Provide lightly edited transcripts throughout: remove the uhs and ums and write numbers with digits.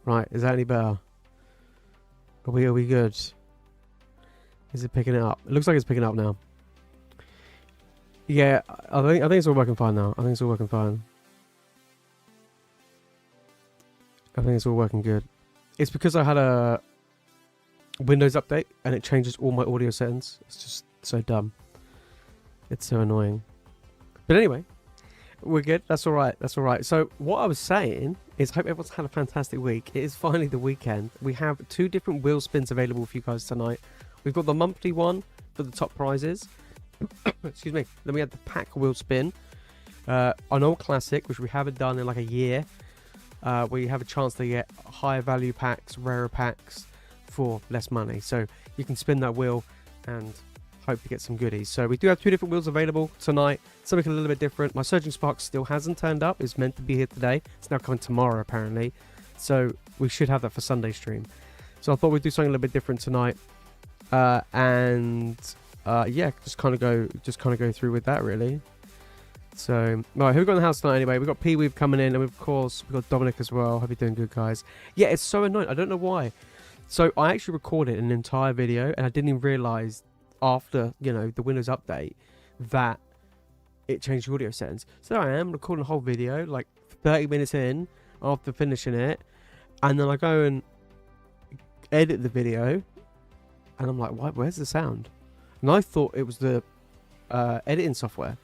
Right, is that any better? Are we good? Is it picking it up? It looks like it's picking up now. Yeah, I think it's all working fine now. I think it's all working fine. I think it's all working good. It's because I had a Windows update and it changes all my audio settings. It's just so dumb. It's so annoying. But anyway, we're good. That's all right. That's all right. So what I was saying is, hope everyone's had a fantastic week. It is finally the weekend. We have 2 different wheel spins available for you guys tonight. We've got the monthly one for the top prizes. Excuse me. Then we have the pack wheel spin. An old classic, which we haven't done in like a year. Where you have a chance to get higher value packs, rarer packs for less money. So you can spin that wheel and hope to get some goodies. So we do have 2 different wheels available tonight. Something a little bit different. My Surging Spark still hasn't turned up. It's meant to be here today. It's now coming tomorrow apparently. So we should have that for Sunday stream. So I thought we'd do something a little bit different tonight. Yeah, just kind of go through with that really. So, right, who we got in the house tonight anyway? We've got Pee-Weave coming in, and of course, we've got Dominic as well. Hope you're doing good, guys. Yeah, it's so annoying. I don't know why. So, I actually recorded an entire video, and I didn't even realise after, you know, the Windows update that it changed the audio settings. So, there I am, recording a whole video, like 30 minutes in after finishing it, and then I go and edit the video, and I'm like, where's the sound? And I thought it was the editing software.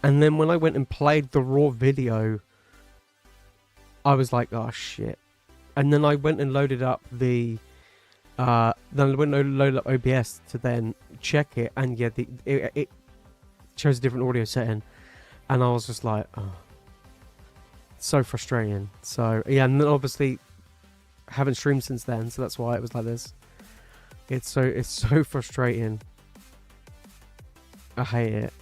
And then when I went and played the raw video, I was like, oh shit. And then I went and loaded up the loaded up OBS to then check it, and yeah, it chose a different audio setting. And I was just like, oh, so frustrating. So yeah, and then obviously haven't streamed since then, so that's why it was like this. It's so frustrating. I hate it.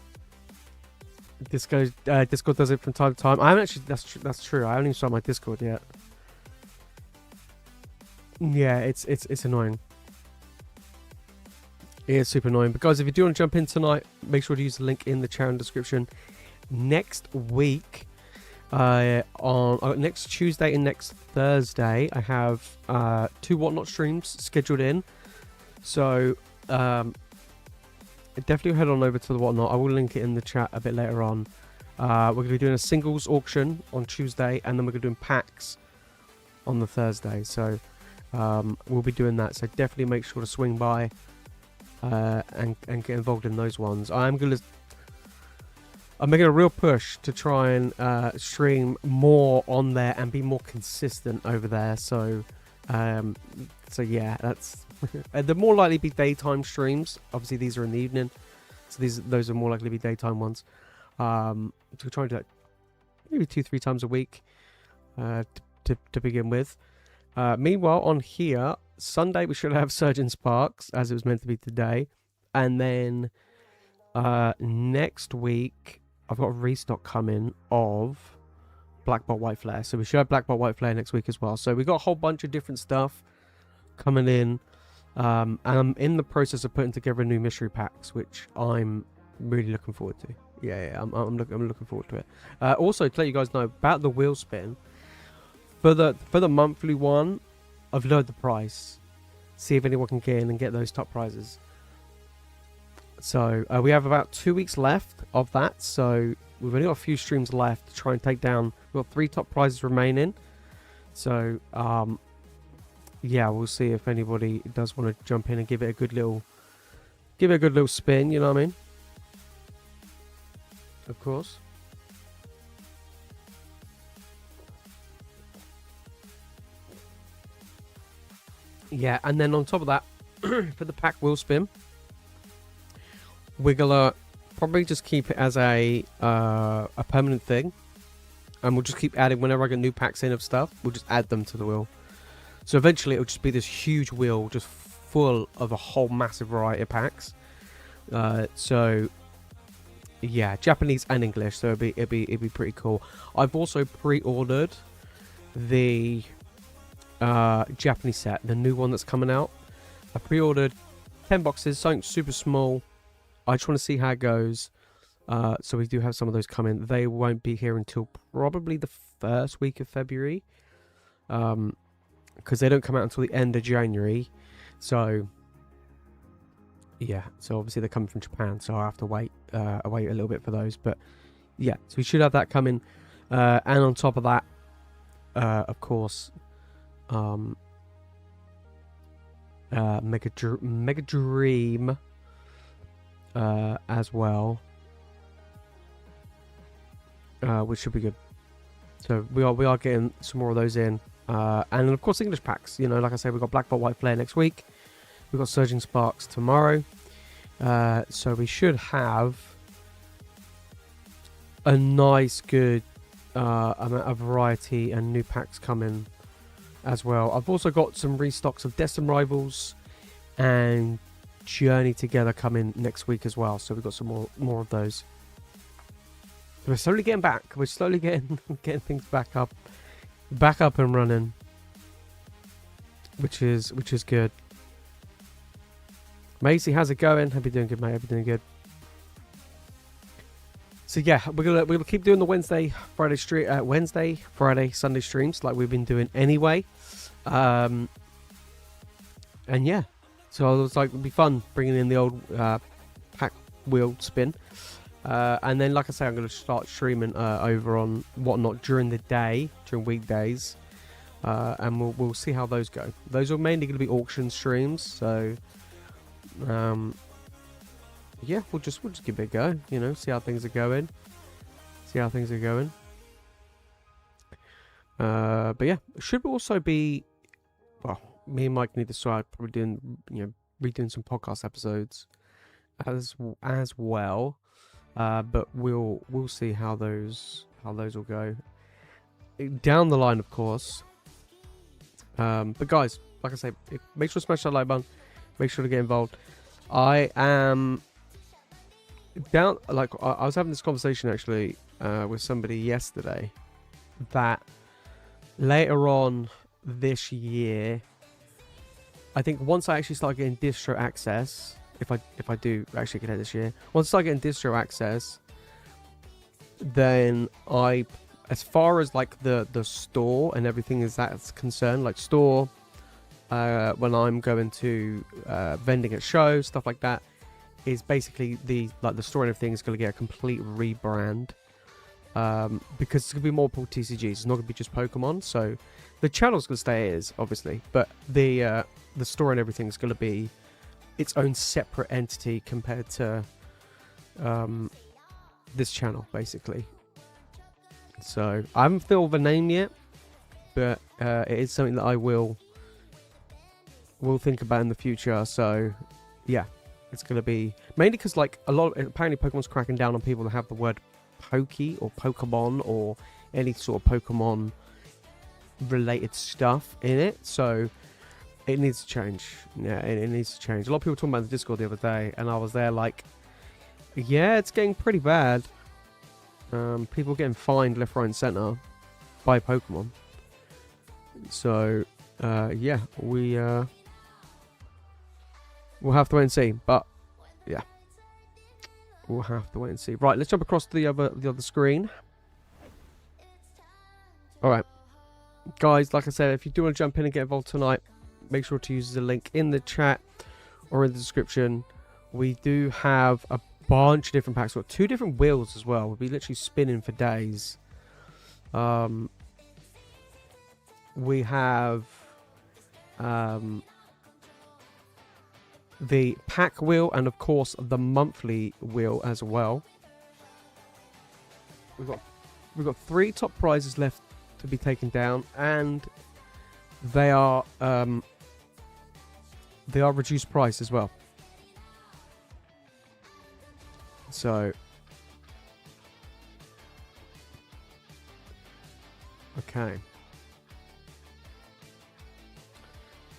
Discord does it from time to time. I haven't actually. That's true. I haven't even started my Discord yet. Yeah, it's annoying. It is super annoying. But guys, if you do want to jump in tonight, make sure to use the link in the channel description. Next week, on next Tuesday and next Thursday, I have 2 Whatnot streams scheduled in. So definitely head on over to the Whatnot. I will link it in the chat a bit later on. We're going to be doing a singles auction on Tuesday, and then we're going to be doing packs on the Thursday. So we'll be doing that. So definitely make sure to swing by and get involved in those ones. I'm making a real push to try and stream more on there and be more consistent over there. So yeah, that's they're more likely to be daytime streams. Obviously, these are in the evening, so those are more likely to be daytime ones. So we're trying to do that maybe 2-3 times a week to begin with. Meanwhile, on here, Sunday we should have Surgeon Sparks as it was meant to be today, and then next week I've got a restock coming of Black Bolt White Flare. So we should have Black Bolt White Flare next week as well. So we got a whole bunch of different stuff coming in. And I'm in the process of putting together new mystery packs, which I'm really looking forward to. Yeah, I'm looking forward to it. Also, to let you guys know about the wheel spin for the monthly one, I've lowered the price. See if anyone can get in and get those top prizes. So we have about 2 weeks left of that. So we've only got a few streams left to try and take down. We've got 3 top prizes remaining. So yeah, we'll see if anybody does want to jump in and give it a good little spin, you know what I mean? Of course. Yeah, and then on top of that, for the pack wheel spin, we're gonna probably just keep it as a permanent thing, and we'll just keep adding whenever I get new packs in of stuff. We'll just add them to the wheel. So eventually it'll just be this huge wheel just full of a whole massive variety of packs. So yeah, Japanese and English, so it'd be pretty cool. I've also pre-ordered the Japanese set, the new one that's coming out. I pre-ordered 10 boxes, something super small. I just want to see how it goes. So we do have some of those coming. They won't be here until probably the first week of February. because they don't come out until the end of January. So yeah, so obviously they're coming from Japan, so I have to wait a little bit for those. But yeah, so we should have that coming, and on top of that, of course, Mega Dream as well, which should be good. So we are getting some more of those in, and then of course English packs. You know, like I said, we've got Black Bolt White Flare next week. We've got Surging Sparks tomorrow, so we should have a nice, good amount of variety and new packs coming as well. I've also got some restocks of Destined Rivals and Journey Together coming next week as well. So we've got some more of those. We're slowly getting back. We're slowly getting things back up and running, which is good. Macy, how's it going? Hope you're doing good, mate. Hope you're doing good. So yeah, we're gonna keep doing the Wednesday, Friday, Sunday streams like we've been doing anyway. And yeah, so it was like it'd be fun bringing in the old pack wheel spin. And then, like I say, I'm going to start streaming over on Whatnot during the day, during weekdays, and we'll see how those go. Those are mainly going to be auction streams, so yeah, we'll just give it a go. You know, see how things are going. But yeah, it should also be. Well, me and Mike need to start probably redoing some podcast episodes as well. But we'll see how those will go down the line, of course. But guys, like I say, make sure to smash that like button. Make sure to get involved. I am down. Like I was having this conversation actually with somebody yesterday that later on this year, I think once I actually start getting distro access. If I do actually get it this year, once I start getting distro access, then as far as like the store and everything is that's concerned, like store, when I'm going to vending at shows, stuff like that, is basically the store and everything is going to get a complete rebrand, because it's going to be multiple TCGs. It's not going to be just Pokemon. So the channel's going to stay as obviously, but the store and everything is going to be its own separate entity compared to this channel, basically. So I haven't thought of a name yet, but it is something that I will think about in the future. So yeah, it's going to be mainly because like apparently Pokemon's cracking down on people that have the word Pokey or Pokemon or any sort of Pokemon related stuff in it. So it needs to change. Yeah, it needs to change. A lot of people talking about the Discord the other day, and I was there like, yeah, it's getting pretty bad. People getting fined left, right, and center by Pokemon. So, yeah, we'll have to wait and see. But yeah, we'll have to wait and see. Right, let's jump across to the other screen. All right, guys. Like I said, if you do want to jump in and get involved tonight, make sure to use the link in the chat or in the description. We do have a bunch of different packs. We've got 2 different wheels as well. We'll be literally spinning for days. We have the pack wheel and of course the monthly wheel as well. We've got 3 top prizes left to be taken down, and they are reduced price as well. So okay,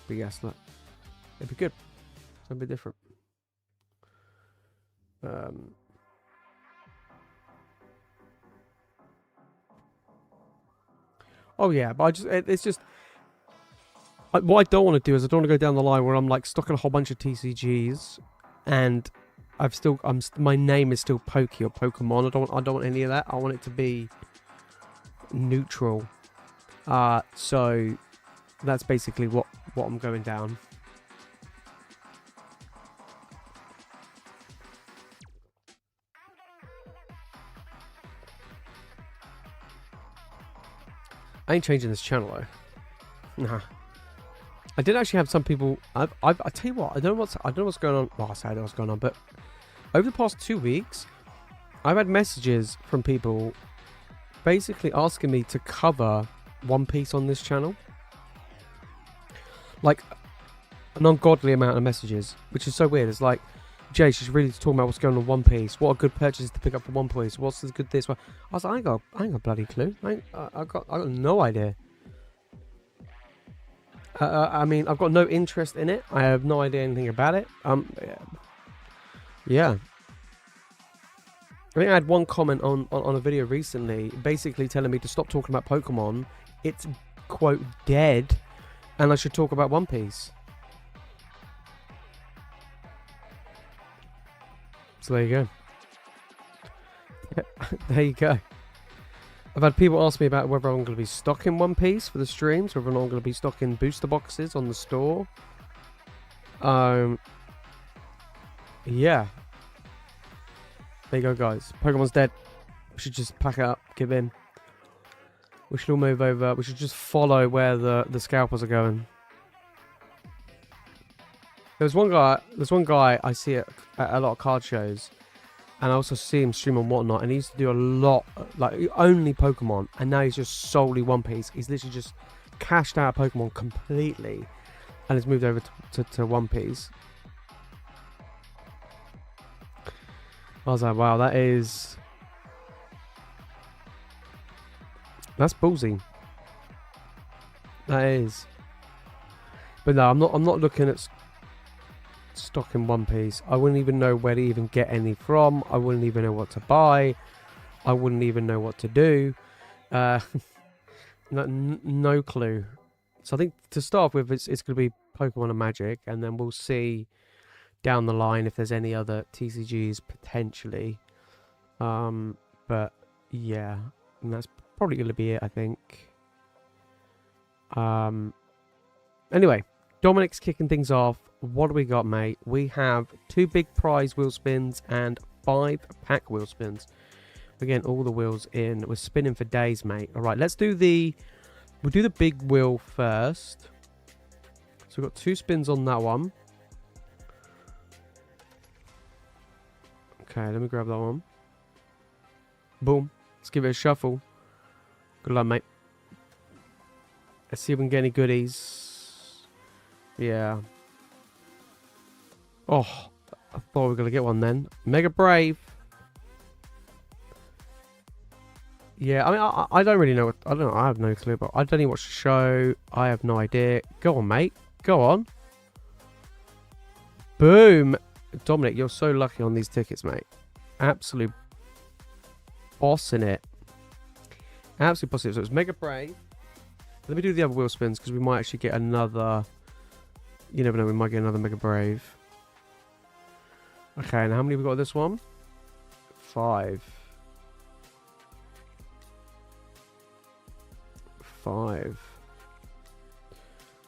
but yes, look, it'd be good. Something different. Oh yeah, but it's just what I don't want to do is I don't want to go down the line where I'm like stocking a whole bunch of TCGs and my name is still Pokey or Pokemon. I don't want any of that. I want it to be neutral. So that's basically what I'm going down. I ain't changing this channel though. Nah. I did actually have some people. I tell you what. I don't know what's going on. Well, I say I don't know what's going on, but over the past 2 weeks, I've had messages from people basically asking me to cover One Piece on this channel. Like an ungodly amount of messages, which is so weird. It's like, Jay, she's really talking about what's going on in One Piece. What are good purchases to pick up for One Piece? What's the good this? I was like, I ain't got a bloody clue. I got no idea. I mean, I've got no interest in it. I have no idea anything about it. Yeah. I think I had one comment on a video recently, basically telling me to stop talking about Pokemon. It's, quote, dead, and I should talk about One Piece. So there you go. There you go. I've had people ask me about whether I'm going to be stocking One Piece for the streams, whether or not I'm going to be stocking booster boxes on the store. Yeah. There you go, guys. Pokemon's dead. We should just pack it up, give in. We should all move over. We should just follow where the scalpers are going. There's one guy I see at a lot of card shows, and I also see him stream on whatnot, and he used to do a lot, like only Pokemon, and now he's just solely One Piece. He's literally just cashed out Pokemon completely, and has moved over to One Piece. I was like, wow, that's ballsy. That is. But no, I'm not looking at stock in One Piece. I wouldn't even know where to even get any from. I wouldn't even know what to buy. I wouldn't even know what to do. No clue. So I think to start with, it's going to be Pokemon and Magic, and then we'll see down the line if there's any other TCGs potentially. But yeah, and that's probably going to be it, I think. Anyway, Dominic's kicking things off. What do we got, mate? We have 2 big prize wheel spins and 5 pack wheel spins. Again, all the wheels in. We're spinning for days, mate. All right, we'll do the big wheel first. So we've got 2 spins on that one. Okay, let me grab that one. Boom. Let's give it a shuffle. Good luck, mate. Let's see if we can get any goodies. Yeah. Oh, I thought we were going to get one then. Mega Brave. Yeah, I mean, I don't really know what... I don't know. I have no clue, but I don't even watch the show. I have no idea. Go on, mate. Go on. Boom. Dominic, you're so lucky on these tickets, mate. Absolute bossing it. Absolute bossing it. So it's Mega Brave. Let me do the other wheel spins, because we might actually get another... You never know, we might get another Mega Brave. Okay, and how many have we got this one? 5. 5.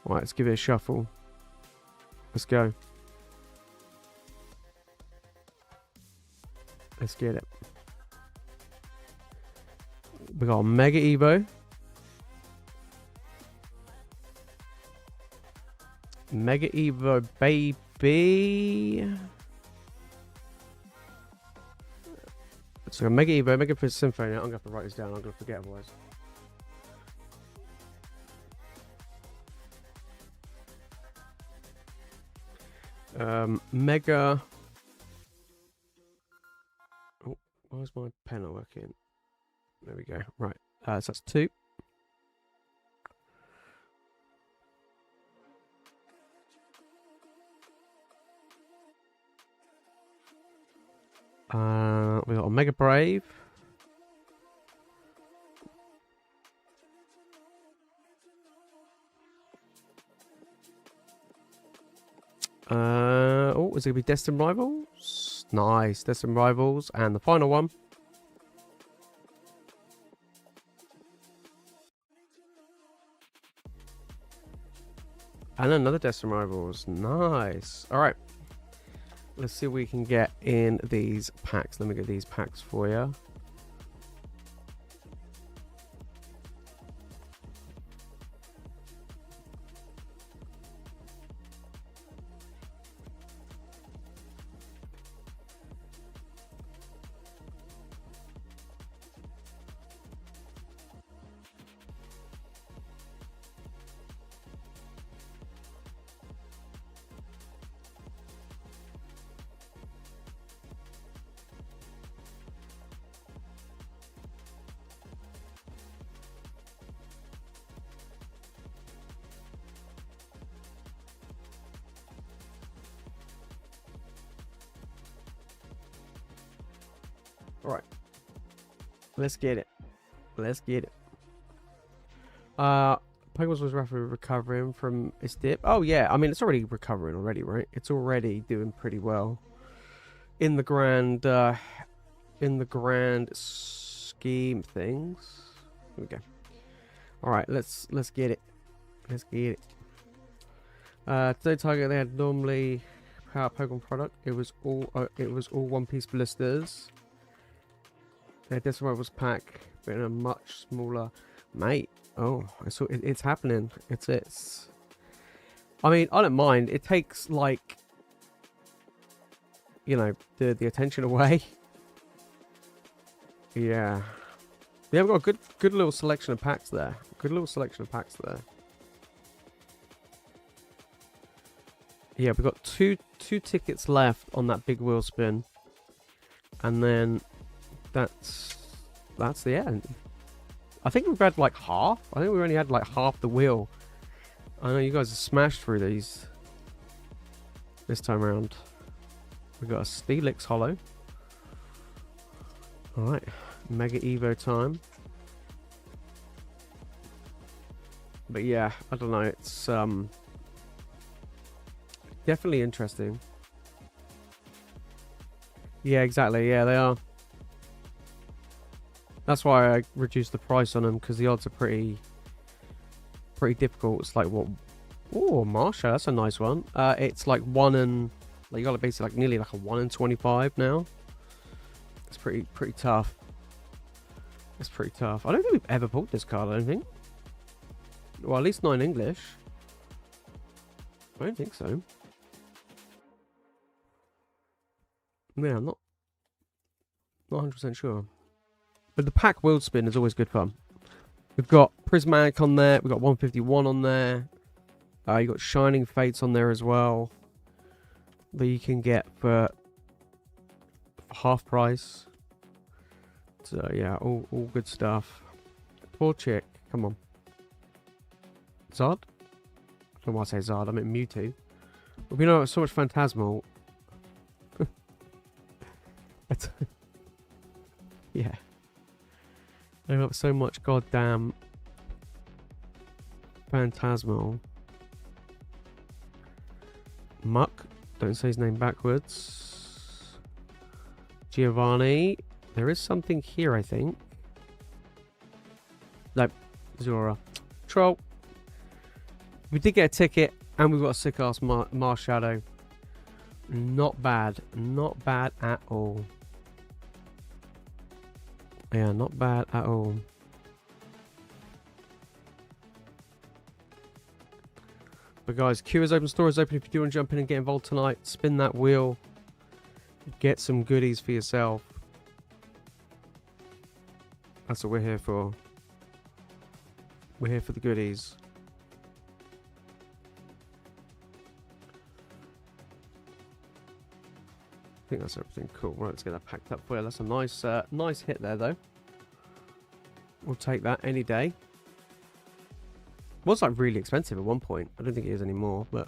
Alright, let's give it a shuffle. Let's go. Let's get it. We got a Mega Evo. Mega Evo, baby. So Mega Evo, Mega Prince Symphony. I'm going to have to write this down. I'm going to forget otherwise. Mega. Oh, where's my pen not working? There we go. Right. So that's 2. We got a Mega Brave. Oh, is it going to be Destined Rivals? Nice. Destined Rivals. And the final one. And another Destin Rivals. Nice. All right. Let's see what we can get in these packs. Let me get these packs for you. All right. Let's get it. Let's get it. Pokemon was roughly recovering from its dip. Oh yeah, I mean it's already recovering already, right? It's already doing pretty well in the grand scheme of things. Here we go. All right, let's get it. Let's get it. Today target they had normally power Pokemon product. It was all One Piece blisters. Their Destin Rivals pack, but in a much smaller, mate. Oh, I saw it, it's happening. It's. I mean, I don't mind. It takes like, you know, the attention away. Yeah, we've got a good little selection of packs there. Good little selection of packs there. Yeah, we've got two tickets left on that big wheel spin, and then that's the end. I think we've had like half. I think we only had like half the wheel. I know you guys have smashed through these this time around. We got a Steelix Hollow. All right, Mega Evo time. But yeah, I don't know. It's definitely interesting. Yeah, exactly. Yeah, they are. That's why I reduced the price on them, because the odds are pretty difficult. It's like what? Oh, Marsha, that's a nice one. It's like 1 in, like you got to basically like nearly like a 1 in 25 now. It's pretty tough. It's pretty tough. I don't think we've ever pulled this card. I don't think. Well, at least not in English. I don't think so. Yeah, I'm not 100% sure. But the pack wheel spin is always good fun. We've got Prismatic on there. We've got 151 on there. You got Shining Fates on there as well. That you can get for half price. So yeah, all good stuff. Poor chick. Come on. Zard? I don't know why I say Zard. I meant Mewtwo. But we know it's so much Phantasmal. Yeah. They got so much goddamn Phantasmal. Muck. Don't say his name backwards. Giovanni. There is something here, I think. Nope. Zora. Troll. We did get a ticket, and we've got a sick-ass Marshadow. Not bad. Not bad at all. Yeah, not bad at all. But guys, queue is open, store is open. If you do want to jump in and get involved tonight, spin that wheel. Get some goodies for yourself. That's what we're here for. We're here for the goodies. I think that's everything. Cool. Right, let's get that packed up for you. That's a nice, nice hit there, though. We'll take that any day. It was like really expensive at one point. I don't think it is anymore, but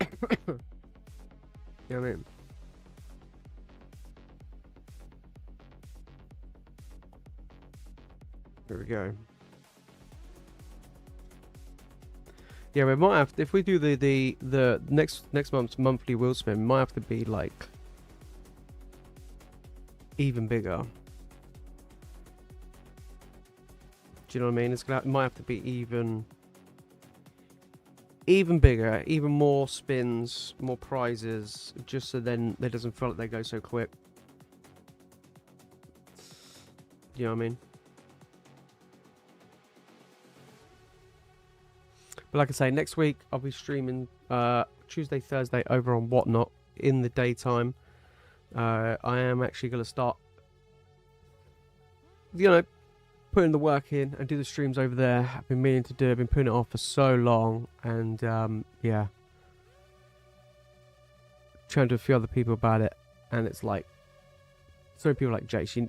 you know what I mean. Here we go. Yeah, we might have to, if we do the next month's monthly wheel spin, it might have to be like even bigger. Do you know what I mean? It might have to be even even bigger, even more spins, more prizes, just so then it doesn't feel like they go so quick. You know what I mean? But like I say, next week I'll be streaming Tuesday, Thursday over on Whatnot in the daytime. I am actually going to start, you know, putting the work in and do the streams over there. I've been meaning to do it. I've been putting it off for so long. And yeah, trying to do a few other people about it. And it's like, so many people like, Jace,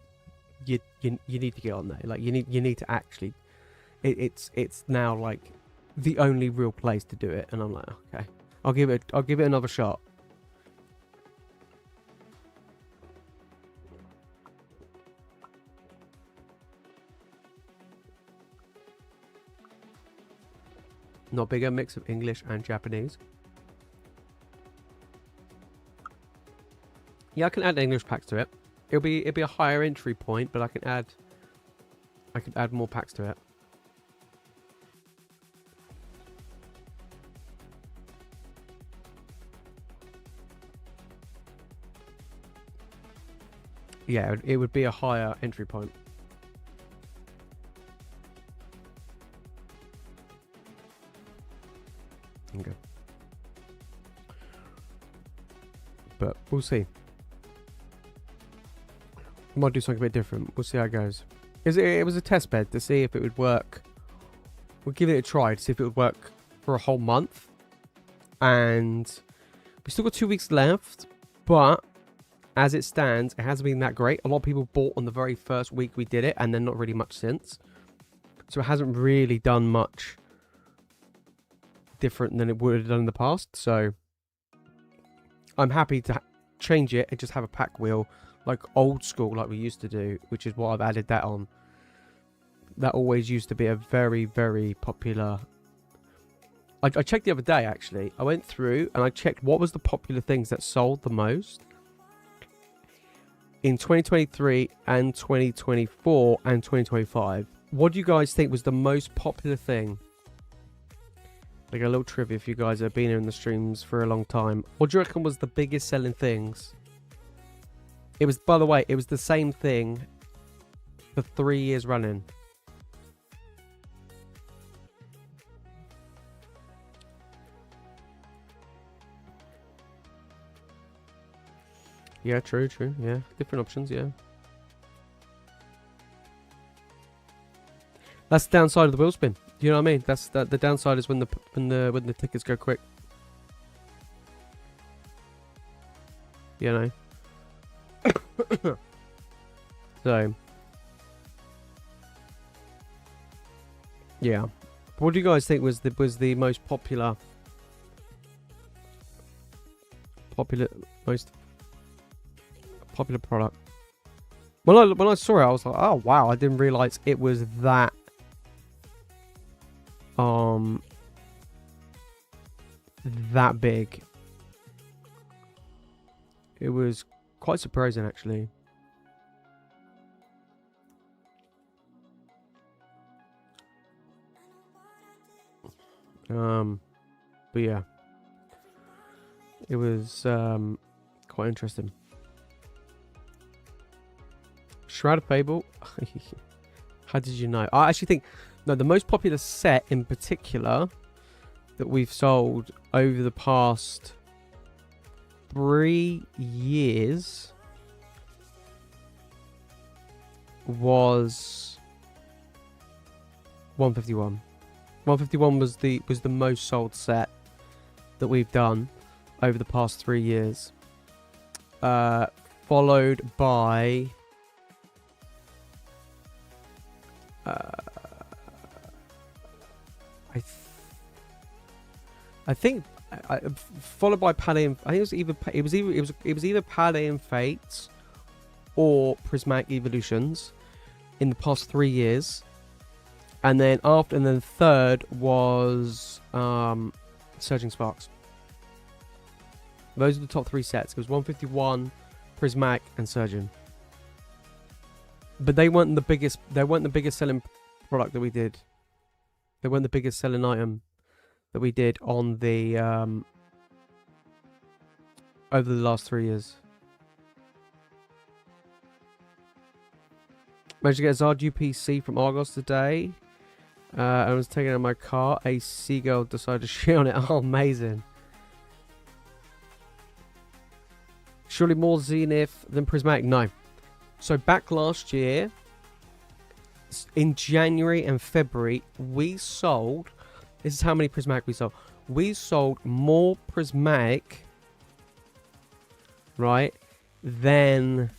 you need to get on there. Like you need to actually, it's now like the only real place to do it. And I'm like, okay, I'll give it another shot. Not bigger, mix of English and Japanese. Yeah, I can add English packs to it. It'll be a higher entry point, but I can add more packs to it. Yeah, it would be a higher entry point. Okay. But we'll see. We might do something a bit different. We'll see how it goes. It was a test bed to see if it would work. We'll give it a try to see if it would work for a whole month. And we still got 2 weeks left, but as it stands, it hasn't been that great. A lot of people bought on the very first week we did it, and then not really much since. So it hasn't really done much different than it would have done in the past. So I'm happy to change it and just have a pack wheel like old school, like we used to do, which is what I've added that on. That always used to be a very, very popular. I checked the other day, actually. I went through and I checked what was the popular things that sold the most in 2023 and 2024 and 2025. What do you guys think was the most popular thing? Like a little trivia if you guys have been in the streams for a long time. What do you reckon was the biggest selling things? It was, by the way, it was the same thing for 3 years running. Yeah, true. Yeah, different options, yeah. That's the downside of the wheel spin. You know what I mean? That's the downside is when the tickets go quick. You know. So yeah. What do you guys think was the most popular most popular product? When I saw it, I was like, oh wow, I didn't realize it was that that big. It was quite surprising, actually. But yeah, it was quite interesting. Shroud of Fable. How did you know? I actually think no, the most popular set in particular that we've sold over the past 3 years was 151. 151 was the most sold set that we've done over the past 3 years. Followed by I think followed by Palais. I think it was either Palais and Fates or Prismatic Evolutions in the past 3 years, and then third was Surging Sparks. Those are the top 3 sets. It was 151, Prismatic, and Surging. But they weren't the biggest selling product that we did. They weren't the biggest selling item. that we did on the over the last 3 years. Managed to get a Zard UPC from Argos today. I was taking out my car. A seagull decided to shit on it. Oh, amazing. Surely more Zenith than Prismatic? No. So back last year, in January and February, we sold... This is how many Prismatic we sold. We sold more Prismatic, right, than...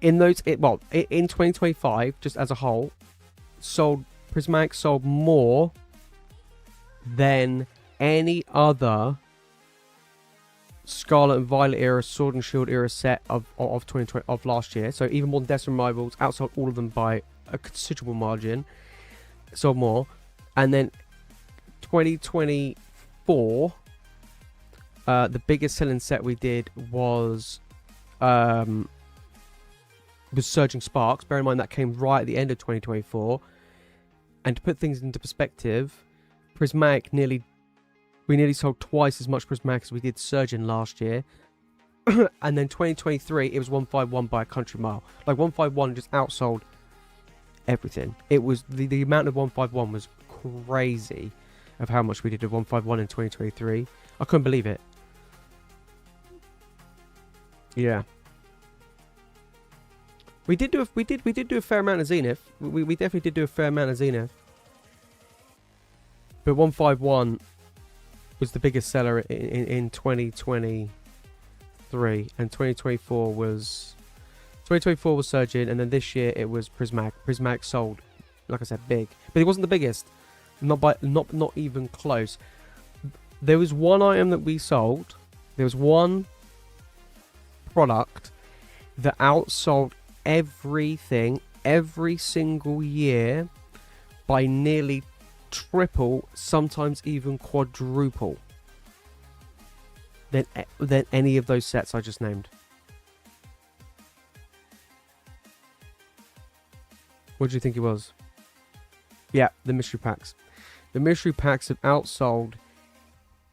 in 2025, just as a whole, Prismatic sold more than any other Scarlet and Violet era, Sword and Shield era set of 2020 of last year. So even more than Destiny Rivals, outsold all of them by a considerable margin. Sold more, and then 2024, the biggest selling set we did was Surging Sparks. Bear in mind that came right at the end of 2024. And to put things into perspective, Prismatic we nearly sold twice as much Prismatic as we did Surgeon last year. And then 2023, it was 151 by a country mile. Like 151 just outsold everything. It was the amount of 151 was crazy of how much we did of 151 in 2023. I couldn't believe it. Yeah. We did do a fair amount of Zenith. We definitely did do a fair amount of Zenith. But 151 was the biggest seller in 2023, and 2024 was Surgeon, and then this year it was Prismatic. Prismatic sold, like I said, big, but it wasn't the biggest. Not even close. There was one item that we sold. There was one product that outsold everything every single year by nearly triple, sometimes even quadruple than any of those sets I just named. What do you think it was? Yeah, the mystery packs. The mystery packs have outsold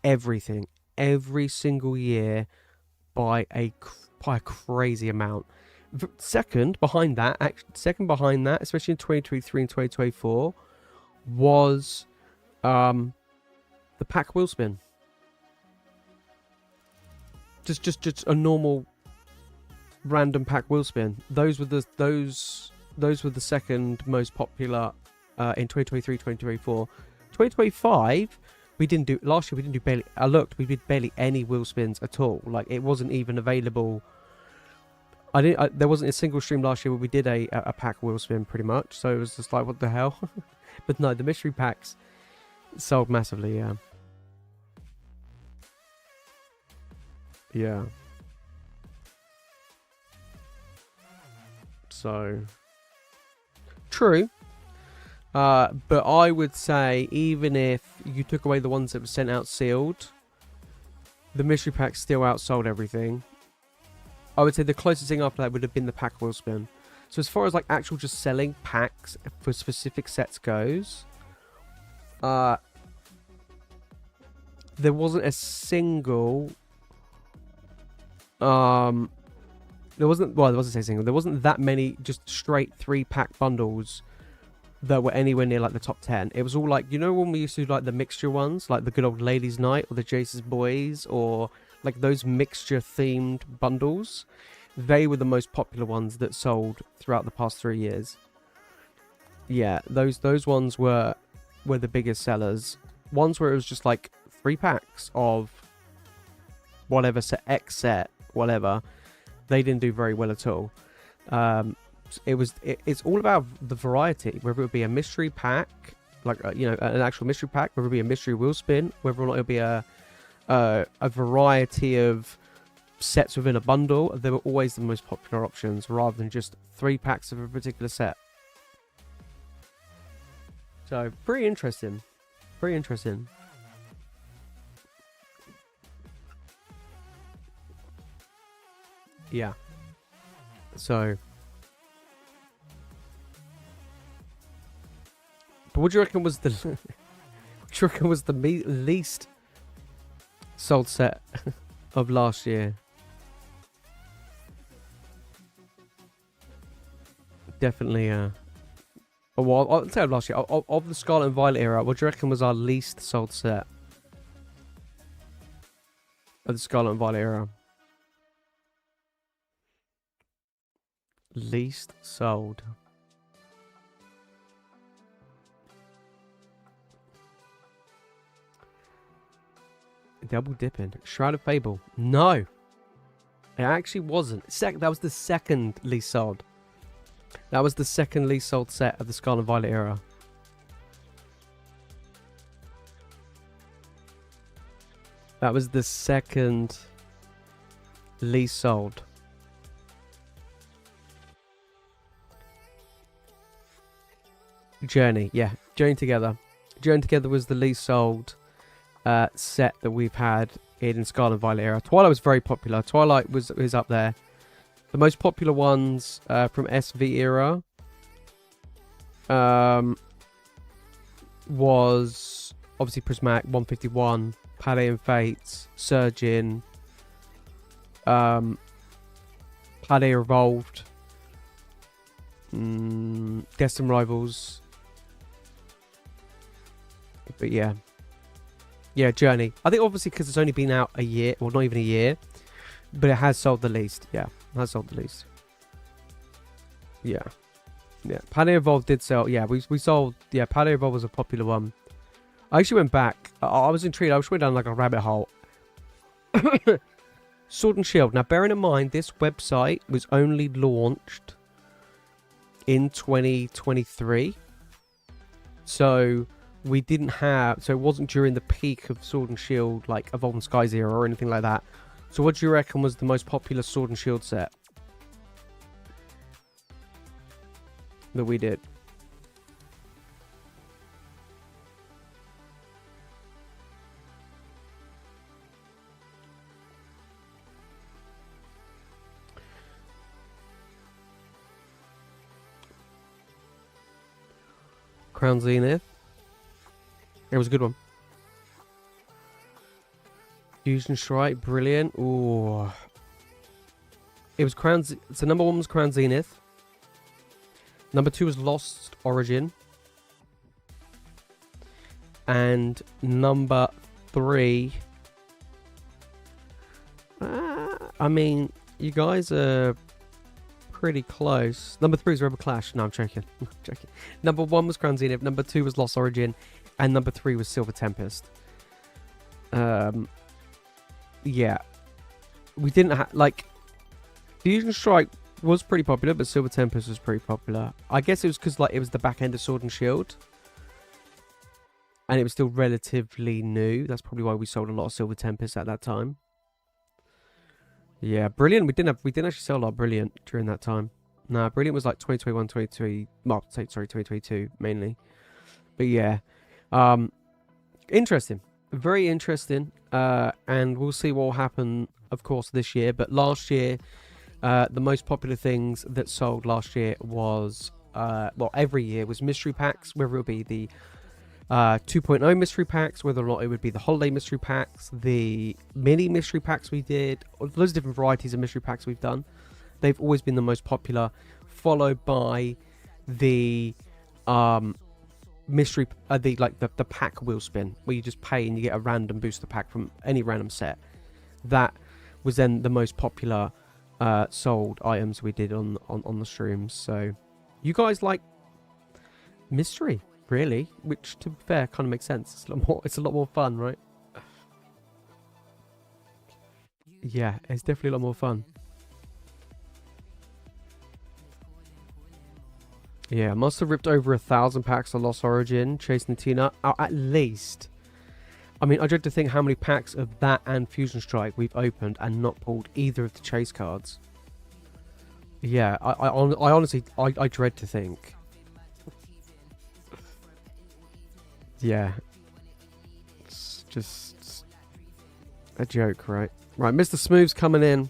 everything every single year by a crazy amount. Second behind that, especially in 2023 and 2024, was the pack wheel spin. Just a normal random pack wheel spin. Those were the second most popular in 2023, 2024. 2025, we didn't do barely. I looked, we did barely any wheel spins at all. Like it wasn't even available. There wasn't a single stream last year where we did a pack wheel spin, pretty much. So it was just like, what the hell? But no, the mystery packs sold massively. Yeah. Yeah. So true. But I would say even if you took away the ones that were sent out sealed, the mystery packs still outsold everything. I would say the closest thing after that would have been the pack wheel spin. So as far as like actual just selling packs for specific sets goes, there wasn't a single there wasn't that many just straight 3-pack bundles that were anywhere near like the top 10. It was all like, you know, when we used to do like the mixture ones, like the good old ladies night or the Jace's boys, or like those mixture themed bundles, they were the most popular ones that sold throughout the past 3 years. Yeah, those ones were the biggest sellers. Ones where it was just like 3 packs of whatever X set, whatever, they didn't do very well at all. It's all about the variety, whether it be a mystery pack, like an actual mystery pack, whether it be a mystery wheel spin, whether or not it'll be a variety of sets within a bundle. They were always the most popular options rather than just 3 packs of a particular set. So pretty interesting. Yeah. So, but what do you reckon was the what do you reckon was the least sold set of last year? Definitely, well, I'll tell you last year, of the Scarlet and Violet era, what do you reckon was our least sold set of the Scarlet and Violet era? Least sold. Double dipping. Shroud of Fable. No. It actually wasn't. That was the second least sold. That was the second least sold set of the Scarlet and Violet era. That was the second least sold. Journey, yeah. Journey Together. Journey Together was the least sold set that we've had in Scarlet and Violet era. Twilight was very popular. Twilight was up there. The most popular ones from SV era was obviously Prismatic, 151, Palladium Fates, Surgeon, Palladium Evolved, Destined Rivals. But yeah. Yeah, Journey. I think obviously because it's only been out a year, well, not even a year, but it has sold the least. Yeah, it has sold the least. Yeah. Yeah, Palladium Evolved did sell. Yeah, we sold. Yeah, Palladium Evolved was a popular one. I actually went back. I was intrigued. I just went down like a rabbit hole. Sword and Shield. Now, bearing in mind, this website was only launched in 2023. So we didn't have, so it wasn't during the peak of Sword and Shield, like Evolving Skies era or anything like that. So what do you reckon was the most popular Sword and Shield set that we did? Crown Zenith. It was a good one. Fusion Strike, brilliant. Ooh. It was Crown... So number 1 was Crown Zenith. Number 2 was Lost Origin. And number 3... I mean, you guys are pretty close. Number 3 is Rebel Clash. No, I'm joking. I'm joking. Number 1 was Crown Zenith. Number 2 was Lost Origin. And number 3 was Silver Tempest. Yeah. We didn't have... Like, Fusion Strike was pretty popular, but Silver Tempest was pretty popular. I guess it was because, like, it was the back end of Sword and Shield. And it was still relatively new. That's probably why we sold a lot of Silver Tempest at that time. Yeah, Brilliant. We didn't actually sell a lot of Brilliant during that time. Nah, Brilliant was like 2021, 2023. Well, sorry, 2022 mainly. But yeah. Interesting. Very interesting. And we'll see what will happen, of course, this year. But last year, the most popular things that sold last year was, well, every year was mystery packs, whether it would be the 2.0 mystery packs, whether or not it would be the holiday mystery packs, the mini mystery packs we did, loads of different varieties of mystery packs we've done. They've always been the most popular, followed by the mystery, the pack wheel spin, where you just pay and you get a random booster pack from any random set. That was then the most popular sold items we did on the streams. So you guys like mystery, really, which to be fair kind of makes sense. It's a lot more fun, right? Yeah, it's definitely a lot more fun. Yeah, must have ripped over 1,000 packs of Lost Origin, chasing Tina. Oh, at least. I mean, I dread to think how many packs of that and Fusion Strike we've opened and not pulled either of the chase cards. Yeah, I honestly, I dread to think. Yeah. It's just a joke, right? Right, Mr. Smooth's coming in.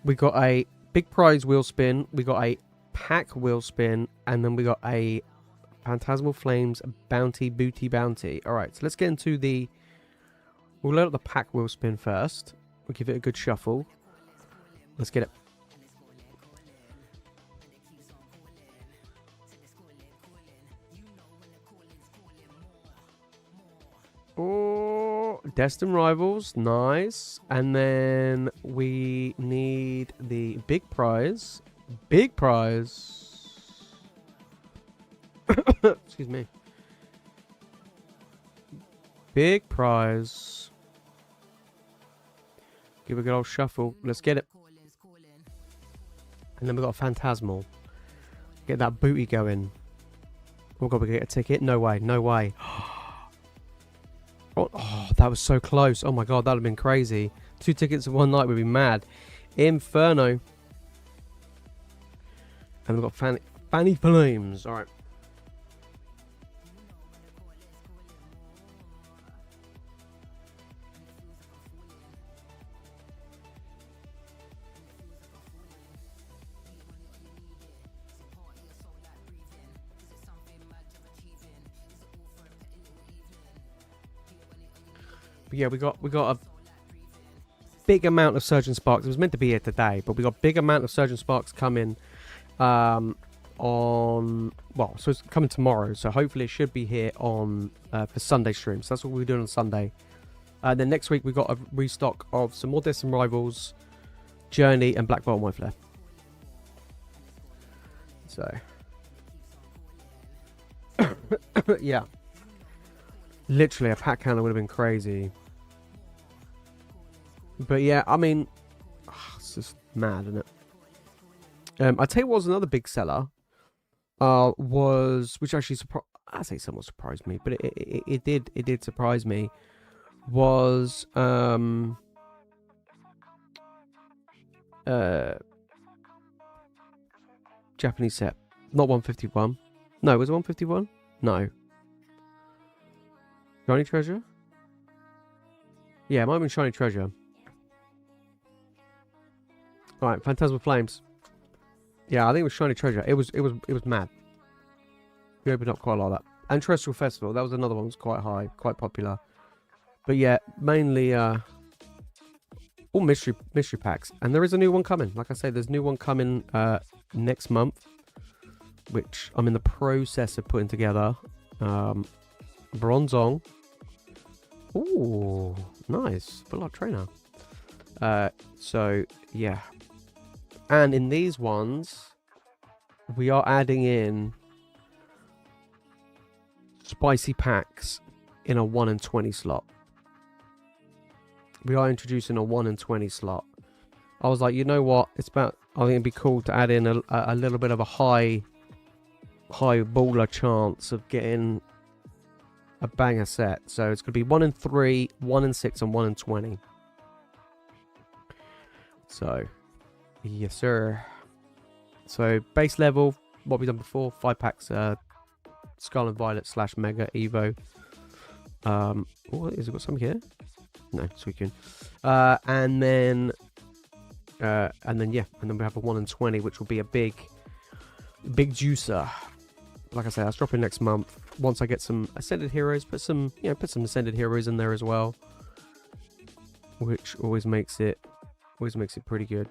We got a big prize wheel spin. We got a pack wheel spin, and then we got a Phantasmal Flames, Bounty, Booty, Bounty. Alright, so let's get into the... We'll load up the pack wheel spin first. We'll give it a good shuffle. Let's get it. Oh, Destined Rivals, nice. And then we need the big prize. Big prize. Excuse me. Big prize. Give it a good old shuffle. Let's get it. And then we've got a Phantasmal. Get that booty going. Oh god, we get a ticket? No way, no way. Oh, that was so close. Oh my god, that would have been crazy. 2 tickets in one night would be mad. Inferno. And we've got Fanny Flames. Alright. But yeah, we got a big amount of Surgeon Sparks. It was meant to be here today, but we got a big amount of Surgeon Sparks coming on, well, so it's coming tomorrow, so hopefully it should be here on for Sunday streams. So that's what we're doing on Sunday. Then next week we've got a restock of some more Destined Rivals, Journey, and Black Bolt and White Flare. So yeah, literally a pack counter would have been crazy. But yeah, I mean, it's just mad, isn't it? I tell you what was another big seller, was, which actually I say somewhat surprised me, but it did surprise me, was Japanese set, not 151. No, was it 151? No. Shiny Treasure? Yeah, it might have been Shiny Treasure. Alright, Phantasmal Flames. Yeah, I think it was Shiny Treasure. It was mad. We opened up quite a lot of that. And Terrestrial Festival, that was another one that was quite high, quite popular. But yeah, mainly all mystery packs. And there is a new one coming. Like I say, there's a new one coming next month, which I'm in the process of putting together. Bronzong. Ooh, nice. Full art trainer. So yeah. And in these ones, we are adding in spicy packs in a 1 in 20 slot. We are introducing a 1 in 20 slot. I was like, you know what? I think it'd be cool to add in a little bit of a high baller chance of getting a banger set. So it's going to be 1 in 3, 1 in 6, and 1 in 20. So, yes, sir. So, base level, what we've done before, 5 packs, Scarlet Violet / Mega Evo. Oh, has it got some here? No, Suicune. And then yeah, and then we have a 1 in 20, which will be a big juicer. Like I said, that's dropping next month. Once I get some Ascended Heroes, put some Ascended Heroes in there as well, which always makes it pretty good.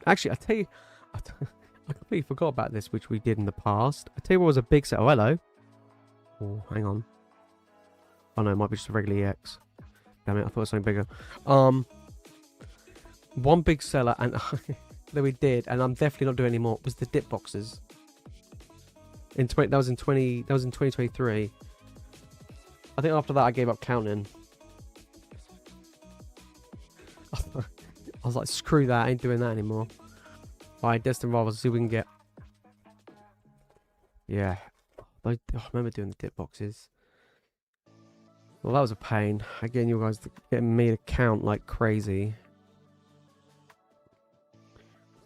Actually, I tell you, I completely forgot about this, which we did in the past. I tell you what was a big set. Oh, hello. Oh, hang on. Oh no, it might be just a regular EX. Damn it, I thought it was something bigger. One big seller and that we did, and I'm definitely not doing anymore, was the dip boxes. That was in 2023. I think after that I gave up counting. I was like, screw that, I ain't doing that anymore. Alright, Destined Rivals, see what we can get. Yeah. I remember doing the dip boxes. Well, that was a pain. Again, you guys getting me to count like crazy.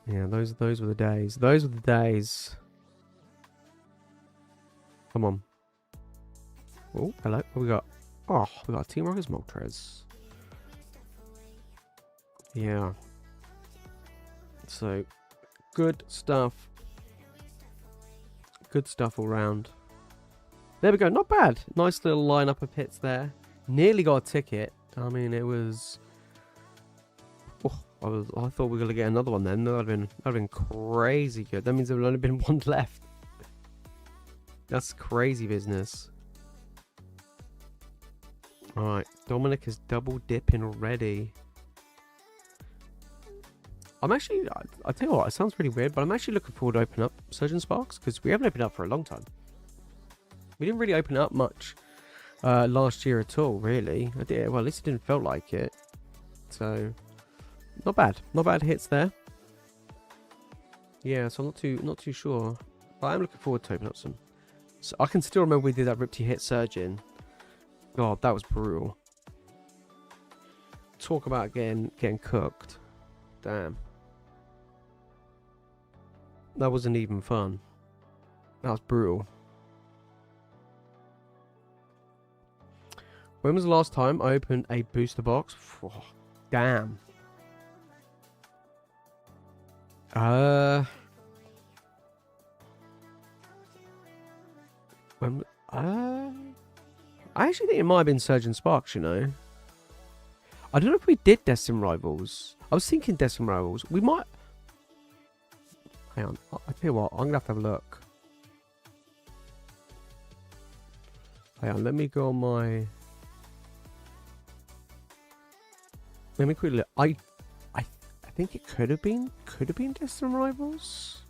Yeah, those were the days. Those were the days. Come on. Oh, hello. What we got? Oh, we got Team Rocket's Moltres. Yeah. So, good stuff. Good stuff all round. There we go. Not bad. Nice little lineup of hits there. Nearly got a ticket. I mean, it was... Oh, I thought we were going to get another one then. That would have been crazy good. That means there would only been one left. That's crazy business. Alright. Dominic is double dipping already. I'm actually... I tell you what, it sounds really weird, but I'm actually looking forward to open up Surgeon Sparks because we haven't opened up for a long time. We didn't really open up much last year at all, really. Well, at least it didn't feel like it. So... Not bad. Not bad hits there. Yeah, so I'm not too sure. But I'm looking forward to open up some. So I can still remember we did that Riptide hit Surgeon. God, that was brutal. Talk about getting cooked. Damn. That wasn't even fun. That was brutal. When was the last time I opened a booster box? Oh, damn. I actually think it might have been Surgeon Sparks, you know. I don't know if we did Destin Rivals. I was thinking Destin Rivals. We might... Hang on. I tell you what, I'm going to have a look. Hang on, let me go on my... Let me quickly look. I think it could have been Destin Rivals.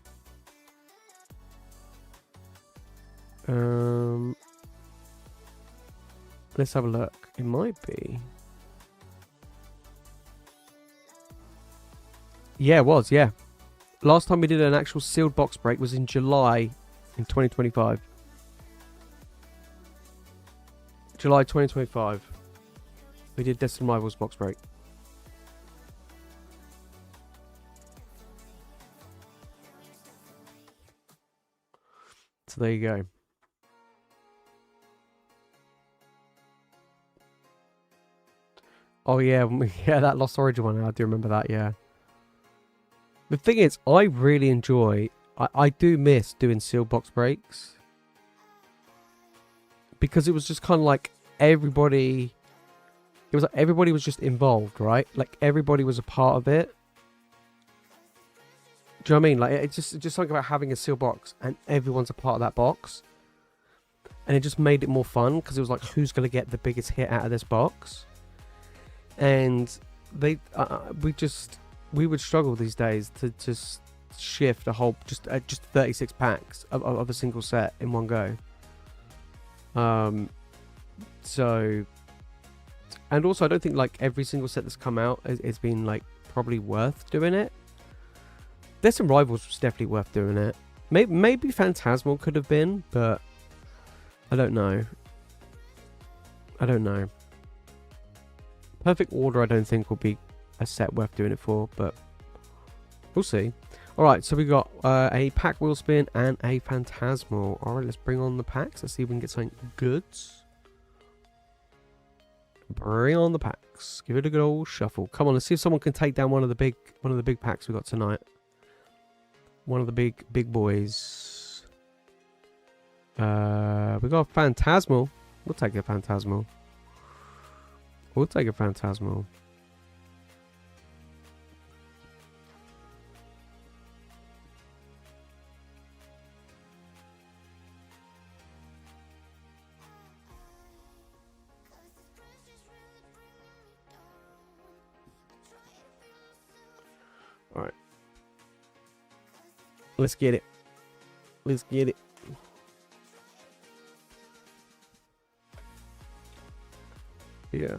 Let's have a look. It might be. Yeah, it was. Yeah, last time we did an actual sealed box break was in July in 2025. July 2025. We did Destin Rivals box break. So there you go. Oh yeah, yeah, that Lost Origin one. I do remember that. Yeah. The thing is, I really enjoy. I do miss doing sealed box breaks because it was just kind of like everybody. It was like everybody was just involved, right? Like everybody was a part of it. Do you know what I mean? Like it's just something about having a sealed box and everyone's a part of that box, and it just made it more fun because it was like who's gonna get the biggest hit out of this box, and we would struggle these days to just shift a whole just 36 packs of a single set in one go. So, and also I don't think like every single set that's come out has been like probably worth doing it. There's some Rivals was definitely worth doing it. Maybe Phantasmal could have been, but I don't know. Perfect Order I don't think will be a set worth doing it for, but we'll see. Alright, so we got a pack wheel spin and a Phantasmal. Alright, let's bring on the packs. Let's see if we can get something good. Bring on the packs. Give it a good old shuffle. Come on, let's see if someone can take down one of the big packs we got tonight. One of the big boys. We got a Phantasmal. We'll take a Phantasmal. All right. Let's get it. Yeah.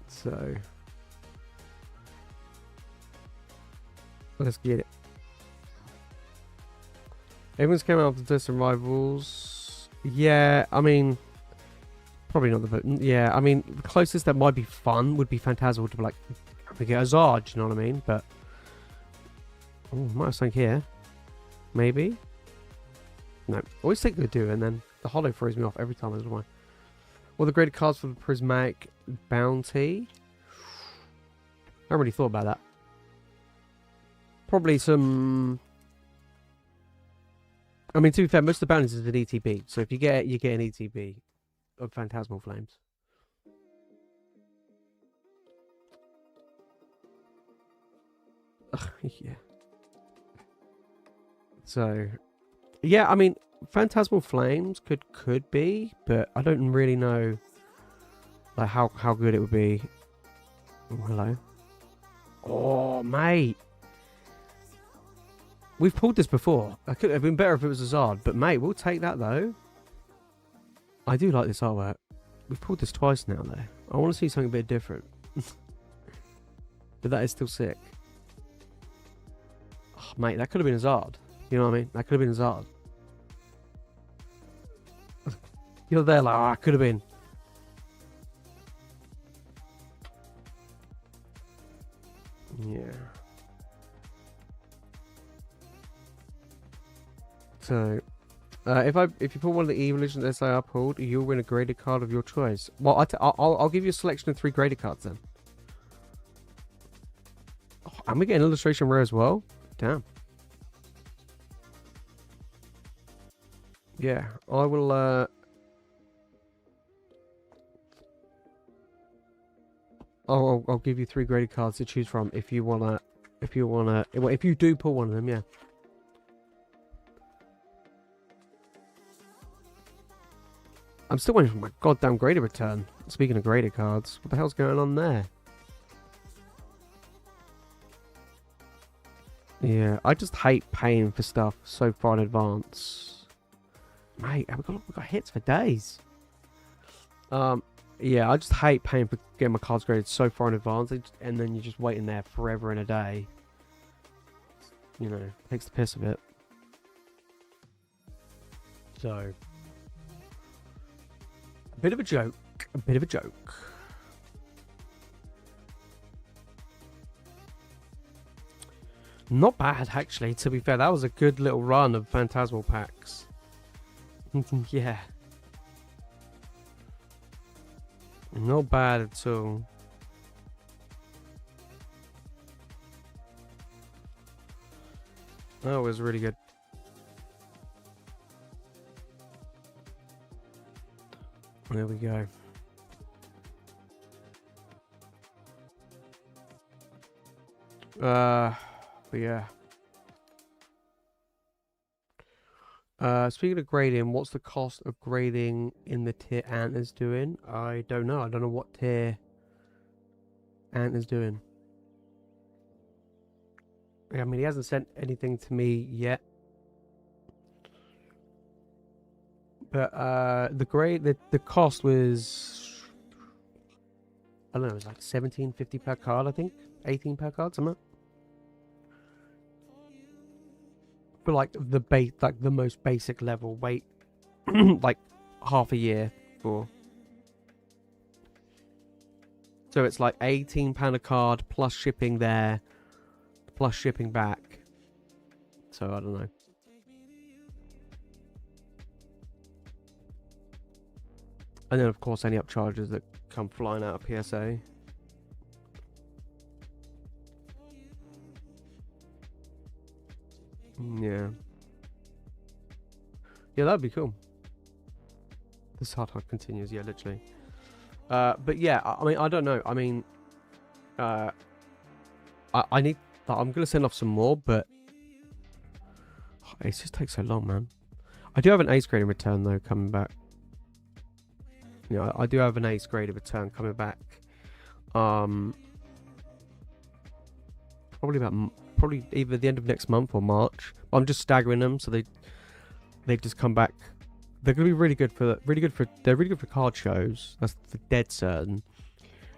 So let's get it. Everyone's came out to some Rivals. Yeah, I mean, probably not the. Yeah, I mean, the closest that might be fun would be Phantasmal to be like, we get a Zard, you know what I mean? But might have something here. Maybe. No, always think they do, and then the holo throws me off every time. I don't know why. Well, the graded cards for the Prismatic Bounty. I haven't really thought about that. Probably some... I mean, to be fair, most of the bounties is an ETB. So if you get it, you get an ETB of Phantasmal Flames. Yeah. So, yeah, I mean, Phantasmal Flames could be, but I don't really know like how good it would be. Oh, hello. Oh, mate. We've pulled this before. It could have been better if it was a Zard, but mate, we'll take that though. I do like this artwork. We've pulled this twice now though. I want to see something a bit different. But that is still sick. Oh, mate, that could have been a Zard. You know what I mean? That could have been a Zard. You're there like, ah, oh, could have been. Yeah. So, if you pull one of the evolutions SIR pulled, you'll win a graded card of your choice. Well, I'll give you a selection of 3 graded cards then. Oh, and we get an illustration rare as well. Damn. Yeah, I will. I'll give you 3 graded cards to choose from if you wanna. If you do pull one of them, yeah. I'm still waiting for my goddamn graded return. Speaking of graded cards, what the hell's going on there? Yeah, I just hate paying for stuff so far in advance. Mate, we've got hits for days. Yeah, I just hate paying for getting my cards graded so far in advance, and then you're just waiting there forever and a day. You know, takes the piss a bit. So, a bit of a joke. A bit of a joke. Not bad, actually, to be fair. That was a good little run of Phantasmal packs. Yeah. Not bad at all. That was really good. There we go. But yeah. Speaking of grading, what's the cost of grading in the tier Ant is doing? I don't know. I don't know what tier Ant is doing. I mean, he hasn't sent anything to me yet. But the cost was, I don't know, it was like $17.50 per card, I think. 18 per card, something. For like the most basic level, wait like half a year for. So it's like £18 a card plus shipping there, plus shipping back. So I don't know. And then of course any upcharges that come flying out of PSA. Yeah. Yeah, that'd be cool. This hard continues, yeah, literally. But yeah, I mean, I don't know. I mean, I need. I'm gonna send off some more, but it just takes so long, man. I do have an ace graded return though coming back. Yeah, I do have an ace graded return coming back. Probably either the end of next month or March. I'm just staggering them, so they've just come back. They're gonna be really good for card shows. That's for dead certain.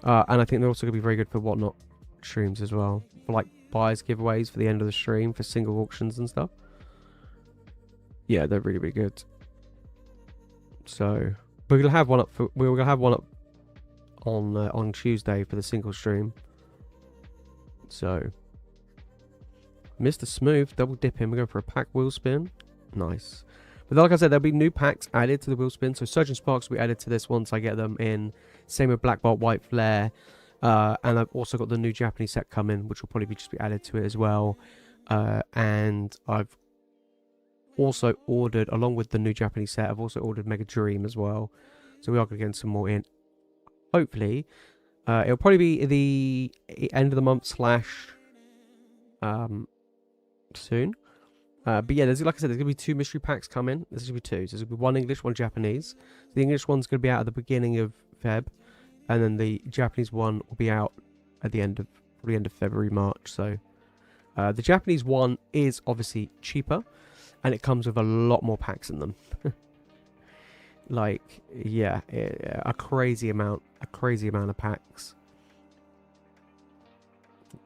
And I think they're also gonna be very good for whatnot streams as well, for like buyers giveaways for the end of the stream for single auctions and stuff. Yeah, they're really, really good. So we're gonna have one up on Tuesday for the single stream. So Mr. Smooth, double dipping. We're going for a pack wheel spin. Nice. But like I said, there'll be new packs added to the wheel spin. So Surgeon Sparks will be added to this once I get them in. Same with Black Bolt, White Flare. And I've also got the new Japanese set coming, which will probably just be added to it as well. And I've also ordered, along with the new Japanese set, I've also ordered Mega Dream as well. So we are going to get some more in. Hopefully. It'll probably be the end of the month / soon. But yeah, like I said, there's going to be 2 mystery packs coming. There's going to be 2. So there's going to be 1 English, 1 Japanese. The English one's going to be out at the beginning of Feb. And then the Japanese one will be out at the end of February, March. So the Japanese one is obviously cheaper. And it comes with a lot more packs in them. Like, yeah, a crazy amount of packs.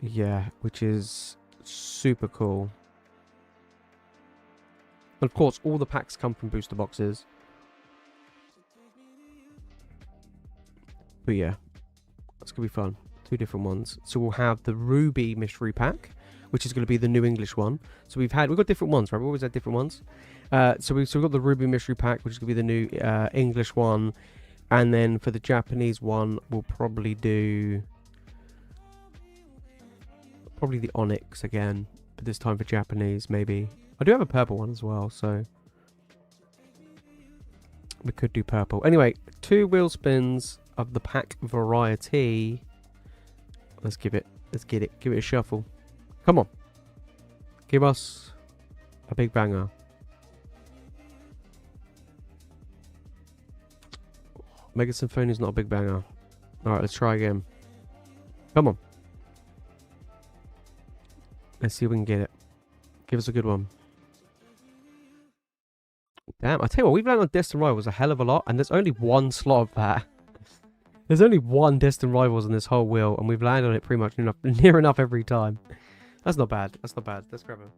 Yeah, which is super cool. And of course, all the packs come from booster boxes. But yeah, it's going to be fun. 2 different ones. So we'll have the Ruby Mystery Pack, which is going to be the new English one. So we've got different ones, right? We've always had different ones. So we've got the Ruby Mystery Pack, which is going to be the new English one. And then for the Japanese one, we'll probably do... probably the Onyx again. But this time for Japanese, maybe. I do have a purple one as well, so... we could do purple. Anyway, 2 wheel spins of the pack variety. Let's get it. Give it a shuffle. Come on. Give us a big banger. Mega Symphony is not a big banger. Alright, let's try again. Come on. Let's see if we can get it. Give us a good one. Damn, I tell you what, we've landed on Destined Rivals a hell of a lot, and there's only 1 slot of that. There's only 1 Destined Rivals in this whole wheel, and we've landed on it pretty much near enough every time. That's not bad. That's not bad. Let's grab him.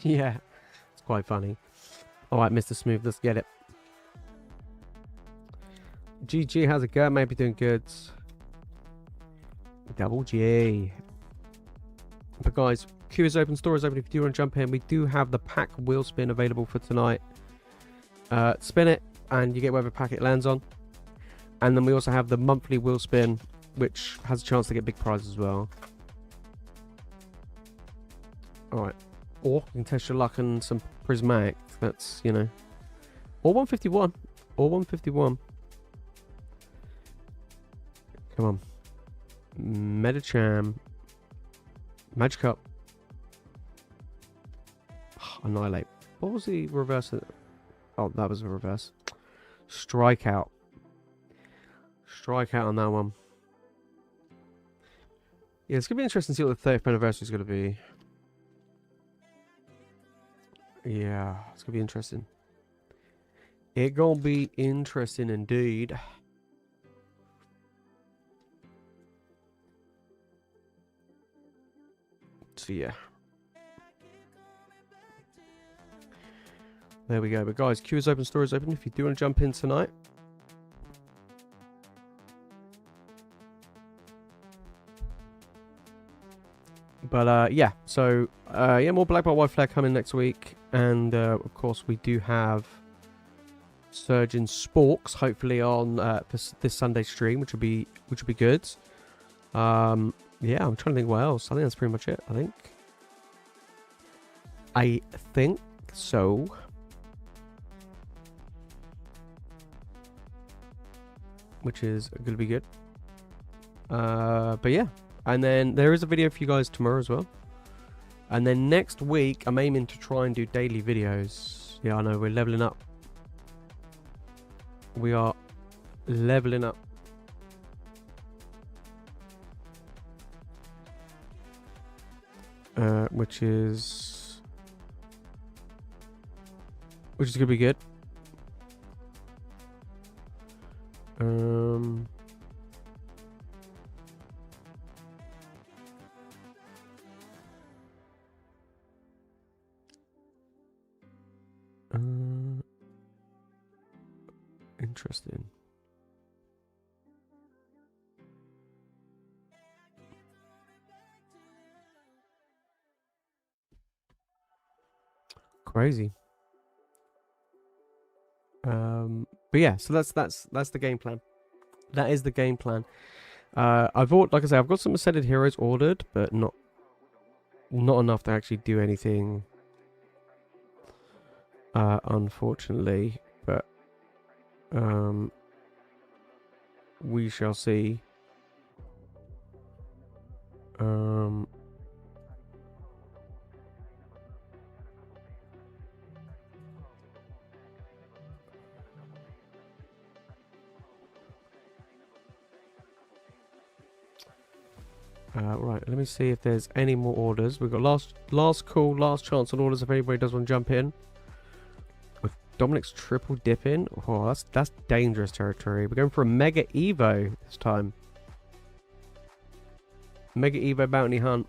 Yeah, it's quite funny. Alright, Mr. Smooth, let's get it. GG, how's it going? Maybe doing good. Double G. But guys, queue is open, store is open if you do want to jump in. We do have the pack wheel spin available for tonight. Spin it and you get whatever pack it lands on. And then we also have the monthly wheel spin, which has a chance to get big prizes as well. Alright. Or you can test your luck on some prismatic. That's, you know. Or 151. Or 151. Come on. Medicham. Magikarp. Annihilate. What was the reverse? Oh, that was a reverse. Strikeout. Strikeout on that one. Yeah, it's going to be interesting to see what the 30th anniversary is going to be. Yeah, it's going to be interesting. It's going to be interesting indeed. So yeah. There we go. But guys, queue is open, store is open if you do want to jump in tonight. But yeah, so yeah, more Black Belt White Flare coming next week. And of course we do have Surgeon Sporks hopefully on this Sunday stream, which will be good. Yeah, I'm trying to think what else. I think that's pretty much it. I think so. Which is going to be good. But yeah. And then there is a video for you guys tomorrow as well. And then next week, I'm aiming to try and do daily videos. Yeah, I know, we're leveling up. We are leveling up. Which is going to be good. Interesting. Crazy. But yeah, so that's the game plan. That is the game plan. I've like I say, I've got some ascended heroes ordered, but not enough to actually do anything. Unfortunately, but we shall see. Right, let me see if there's any more orders. We've got last call, last chance on orders if anybody does want to jump in. With Dominic's triple dip in. Oh, that's dangerous territory. We're going for a Mega Evo this time. Mega Evo bounty hunt.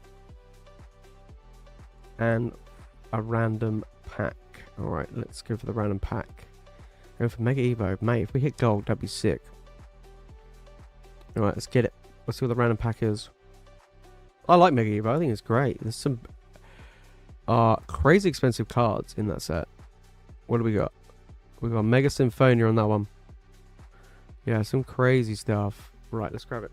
And a random pack. Alright, let's go for the random pack. Go for Mega Evo. Mate, if we hit gold, that'd be sick. Alright, let's get it. Let's see what the random pack is. I like Mega Evo. I think it's great. There's some crazy expensive cards in that set. What do we got? We got Mega Symphonia on that one. Yeah, some crazy stuff. Right, let's grab it.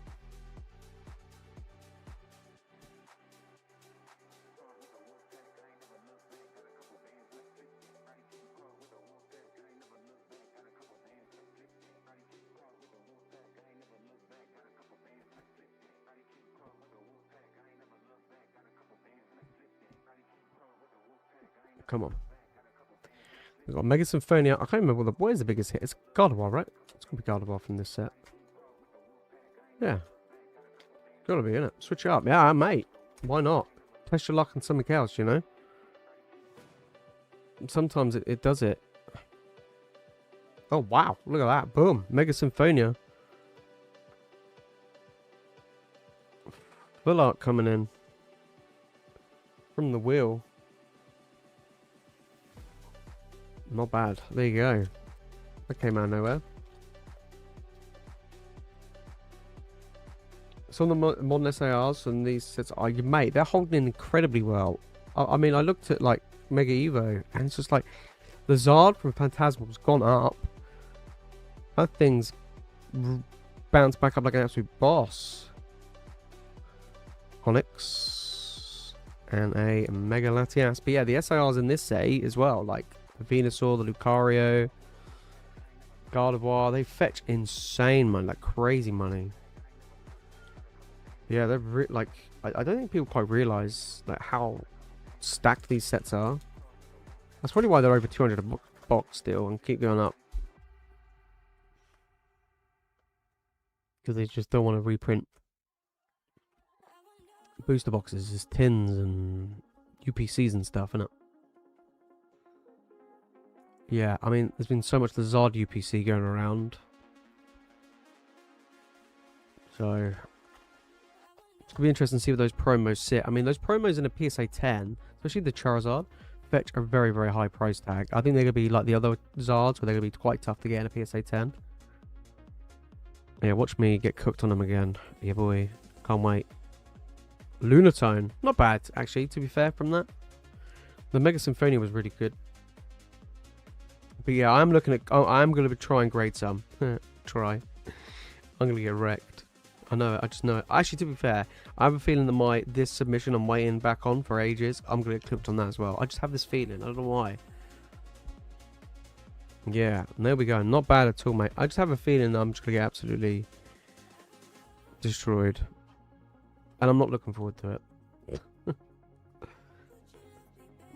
Come on. We've got Mega Symphonia. I can't remember what is the biggest hit. It's Gardevoir, right? It's going to be Gardevoir from this set. Yeah. Gotta be, innit? Switch it up. Yeah, mate. Why not? Test your luck on something else, you know? Sometimes it does it. Oh, wow. Look at that. Boom. Mega Symphonia. Full art coming in. From the wheel. Not bad. There you go. That came out of nowhere. Some of the modern SARs and these sets, mate, they're holding in incredibly well. I mean, I looked at like Mega Evo, and it's just like the Zard from Phantasmal's gone up. That thing's bounced back up like an absolute boss. Onyx and a Mega Latias. But yeah, the SIRs in this set as well, like the Venusaur, the Lucario, Gardevoir, they fetch insane money, like crazy money. Yeah, they're like, I don't think people quite realize like how stacked these sets are. That's probably why they're over 200 a box still and keep going up. Because they just don't want to reprint booster boxes, just tins and UPCs and stuff, innit? Yeah, I mean, there's been so much the Zard UPC going around. So it's gonna be interesting to see where those promos sit. I mean, those promos in a PSA 10, especially the Charizard, fetch a very, very high price tag. I think they're gonna be like the other Zards, where they're gonna be quite tough to get in a PSA 10. Yeah, watch me get cooked on them again. Yeah, boy, can't wait. Lunatone, not bad actually. To be fair, from that, the Mega Symphonia was really good. But yeah, I'm looking at. Oh, I'm gonna try and grade some. Try. I'm gonna get wrecked. I know it. I just know it. Actually, to be fair, I have a feeling that this submission I'm waiting back on for ages, I'm gonna get clipped on that as well. I just have this feeling. I don't know why. Yeah, there we go. Not bad at all, mate. I just have a feeling that I'm just gonna get absolutely destroyed, and I'm not looking forward to it.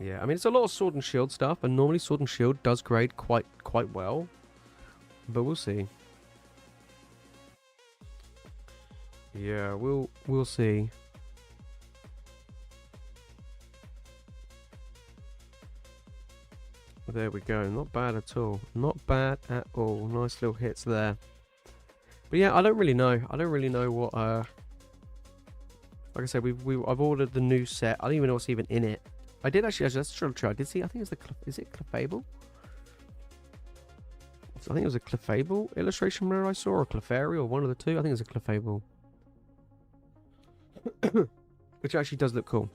Yeah, I mean, it's a lot of Sword and Shield stuff, and normally Sword and Shield does grade quite well, but we'll see. Yeah, we'll see. There we go. Not bad at all. Not bad at all. Nice little hits there. But yeah, I don't really know. I don't really know what. Like I said, I've ordered the new set. I don't even know what's even in it. I did actually. Let's try. I did see. I think it's the. Is it Clefable? I think it was a Clefable illustration where I saw, or Clefairy, or one of the two. I think it's a Clefable. Which actually does look cool.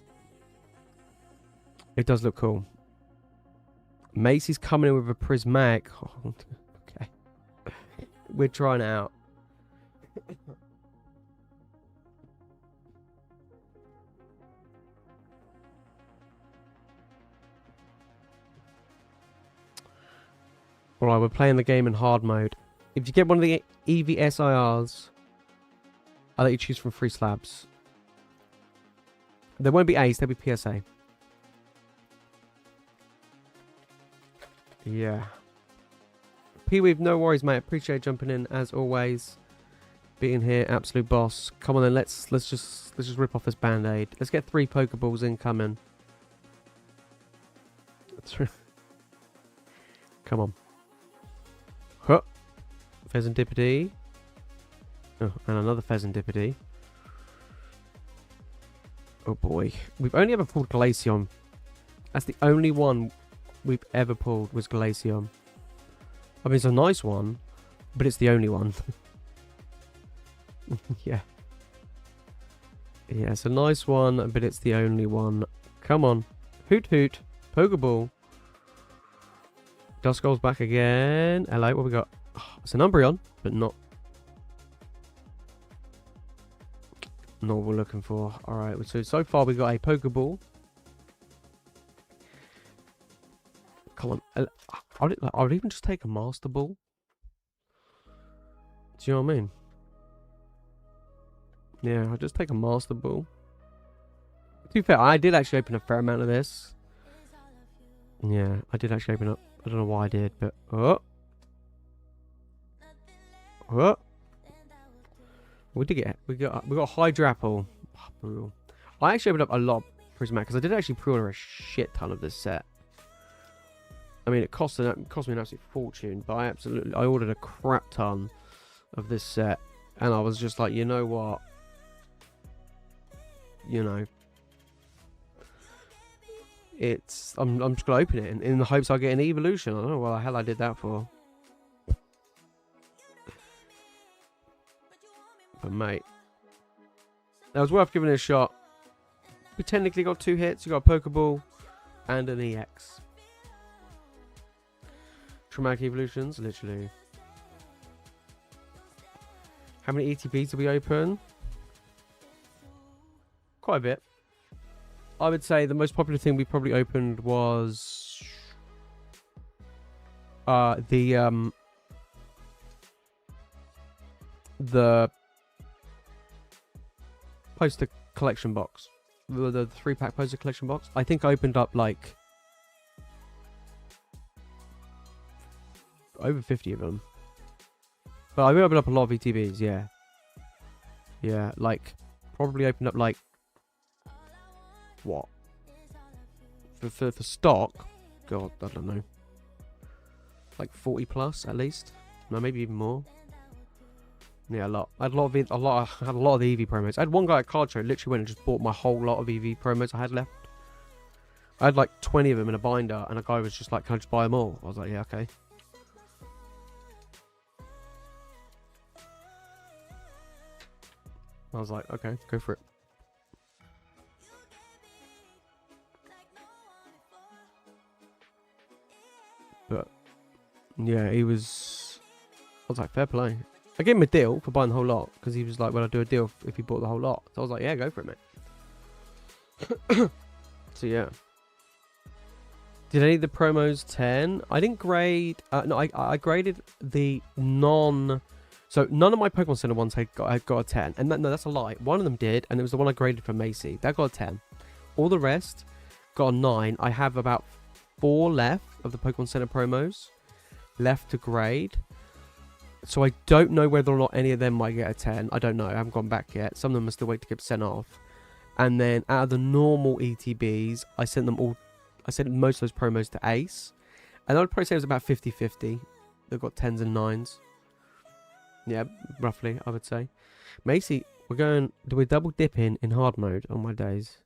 It does look cool. Macy's coming in with a prismatic. Oh, okay. We're trying it out. Alright, we're playing the game in hard mode. If you get one of the EVSIRs, I'll let you choose from 3 slabs. There won't be Ace, there'll be PSA. Yeah. P-Weave, no worries, mate. Appreciate jumping in as always. Being here, absolute boss. Come on then, let's just rip off this band-aid. Let's get 3 Pokeballs incoming. Come on. Huh. Pheasantipity. Oh, and another Pheasantipity. Oh boy. We've only ever pulled Glaceon. That's the only one we've ever pulled was Glaceon. I mean, it's a nice one, but it's the only one. Yeah. Yeah, it's a nice one, but it's the only one. Come on. Hoot hoot. Pokeball. Duskull's back again. Hello, what we got? Oh, it's an Umbreon, but not what we're looking for. Alright, so far we got a Pokeball. Come on. I would even just take a Master Ball. Do you know what I mean? Yeah, I'll just take a Master Ball. To be fair, I did actually open a fair amount of this. Yeah, I did actually open up. I don't know why I did, but... Oh! We did get... We got Hydrapple. Oh, brutal. I actually opened up a lot of Prismatic, because I did actually pre-order a shit ton of this set. I mean, it cost me an absolute fortune, but I ordered a crap ton of this set, and I was just like, you know what? You know, I'm just gonna open it in the hopes I'll get an evolution. I don't know what the hell I did that for. But mate, that was worth giving it a shot. We technically got 2 hits. You got a Pokeball and an EX. Traumatic evolutions, literally. How many ETBs did we open? Quite a bit. I would say the most popular thing we probably opened was the poster collection box, the 3-pack poster collection box. I think I opened up like over 50 of them. But I opened up a lot of ETBs, yeah. Yeah, like probably opened up like what? For stock? God, I don't know. Like 40 plus at least. No, maybe even more. Yeah, a lot. I had a lot of the EV promos. I had one guy at Card Show literally went and just bought my whole lot of EV promos I had left. I had like 20 of them in a binder, and a guy was just like, "Can I just buy them all?" I was like, "Yeah, okay." I was like, "Okay, go for it." But yeah, he was. I was like, "Fair play." I gave him a deal for buying the whole lot because he was like, "Well, I'll do a deal if he bought the whole lot." So I was like, "Yeah, go for it, mate." So yeah. Did any of the promos 10? I didn't grade. No, I graded the non. So none of my Pokemon Center ones had got a 10, and no, that's a lie. One of them did, and it was the one I graded for Macy. That got a 10. All the rest got a 9. I have about 4 left of the Pokemon Center promos left to grade. So I don't know whether or not any of them might get a 10. I don't know. I haven't gone back yet. Some of them are still waiting to get sent off. And then out of the normal ETBs, I sent most of those promos to Ace. And I would probably say it was about 50-50. They've got 10s and 9s. Yeah, roughly, I would say. Macy, we're double dipping in hard mode on my days.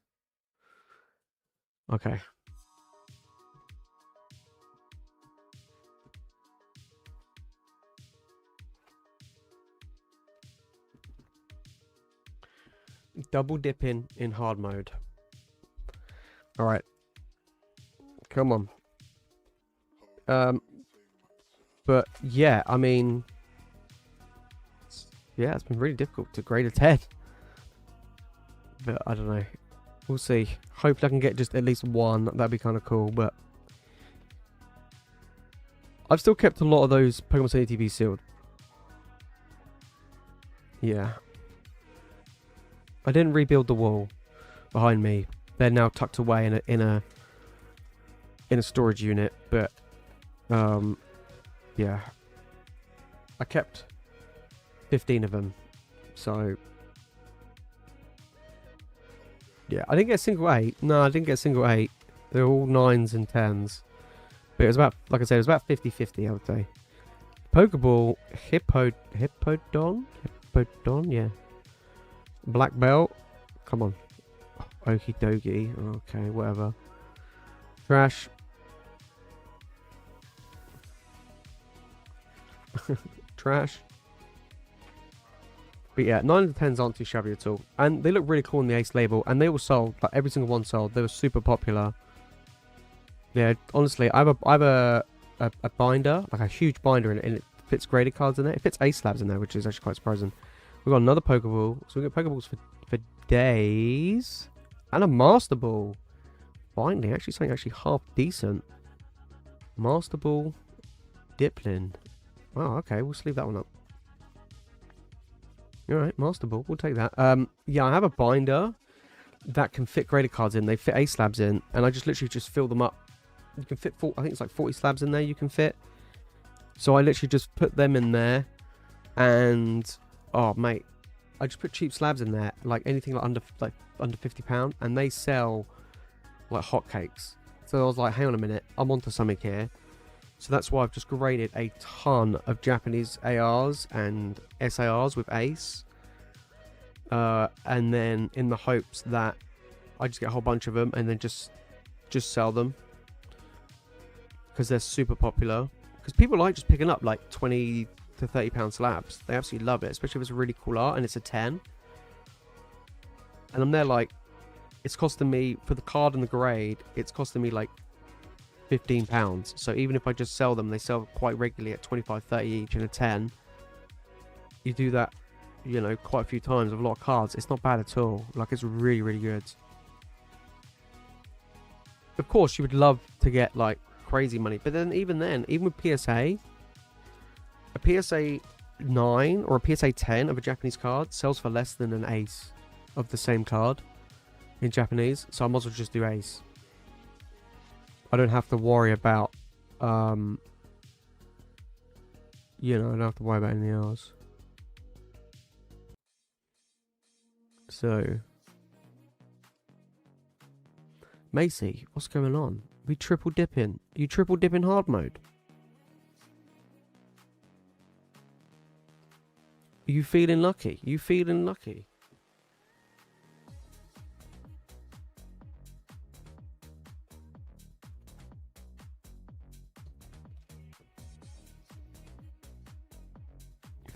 Okay. Double dipping in hard mode. Alright. Come on. But yeah, I mean, yeah, it's been really difficult to grade a 10. But I don't know. We'll see. Hopefully I can get just at least one. That'd be kind of cool. But I've still kept a lot of those Pokemon City TV sealed. Yeah. I didn't rebuild the wall behind me. They're now tucked away in a storage unit. But yeah. I kept 15 of them. So yeah, I didn't get a single 8. No, I didn't get a single 8. They're all 9s and 10s. But it was about, like I said, it was about 50-50, I would say. Pokeball, Hippodon, yeah. Black belt, come on. Okie dokie, okay, whatever. Trash. Trash. But yeah, 9 and 10s aren't too shabby at all. And they look really cool on the Ace label. And they all sold. Like, every single one sold. They were super popular. Yeah, honestly, I have a binder. Like, a huge binder. And it fits graded cards in there. It fits Ace slabs in there, which is actually quite surprising. We've got another Pokeball. So we got Pokeballs for days. And a Master Ball. Finally, actually something actually half decent. Master Ball. Diplin. Oh, okay. We'll just leave that one up. Alright, Master Ball, we'll take that. Yeah, I have a binder that can fit graded cards in. They fit Ace slabs in, and I just literally just fill them up. You can fit, I think it's like 40 slabs in there you can fit. So I literally just put them in there, and, oh, mate, I just put cheap slabs in there, like anything like under £50, and they sell like hotcakes. So I was like, hang on a minute, I'm onto something here. So that's why I've just graded a ton of Japanese ARs and SARs with Ace. And then in the hopes that I just get a whole bunch of them and then just sell them. Because they're super popular. Because people like just picking up like 20 to 30 pound slabs. They absolutely love it. Especially if it's a really cool art and it's a 10. And I'm there like, it's costing me, for the card and the grade, it's costing me like £15. So even if I just sell them, they sell quite regularly at 25-30 each and a 10. You do that, you know, quite a few times with a lot of cards. It's not bad at all. Like, it's really, really good. Of course, you would love to get like crazy money, but then, even with PSA, a PSA 9 or a PSA 10 of a Japanese card sells for less than an Ace of the same card in Japanese. So I might as well just do Ace. I don't have to worry about, you know, I don't have to worry about anything else. So, Macy, what's going on? We triple dipping. You triple dip in hard mode? Are you feeling lucky? You feeling lucky?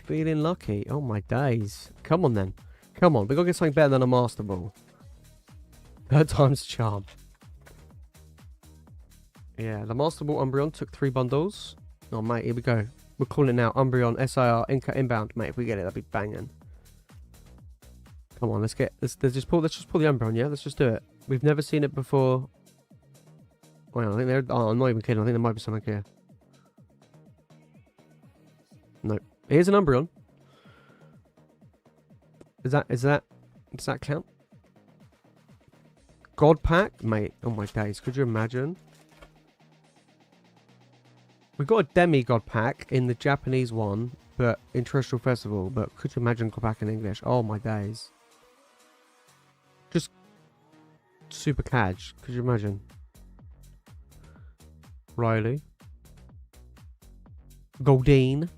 Feeling lucky? Oh my days. Come on then. Come on. We gotta get something better than a Master Ball. Third time's a charm. Yeah, the Master Ball Umbreon took 3 bundles. Oh mate, here we go. We're calling it now. Umbreon, SIR, Inbound. Mate, if we get it, that'd be banging. Come on, let's just pull the Umbreon, yeah? Let's just do it. We've never seen it before. Well, I think they're, oh, I'm not even kidding. I think there might be something here. Nope. Here's an Umbreon. Does that count? God Pack? Mate, oh my days. Could you imagine? We got a Demigod Pack in the Japanese one, but in Terrestrial Festival, but could you imagine God Pack in English? Oh my days. Just super cadge. Could you imagine? Riley. Goldeen.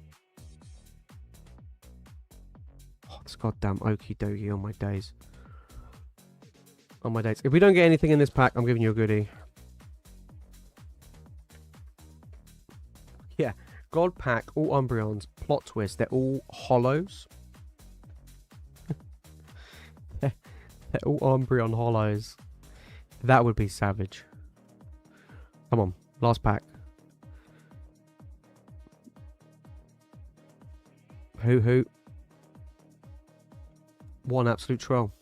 This goddamn okie dokie on my days. On my days. If we don't get anything in this pack, I'm giving you a goodie. Yeah. God Pack, all Umbreons. Plot twist. They're all hollows. They're all Umbreon hollows. That would be savage. Come on. Last pack. Hoot. What an absolute troll.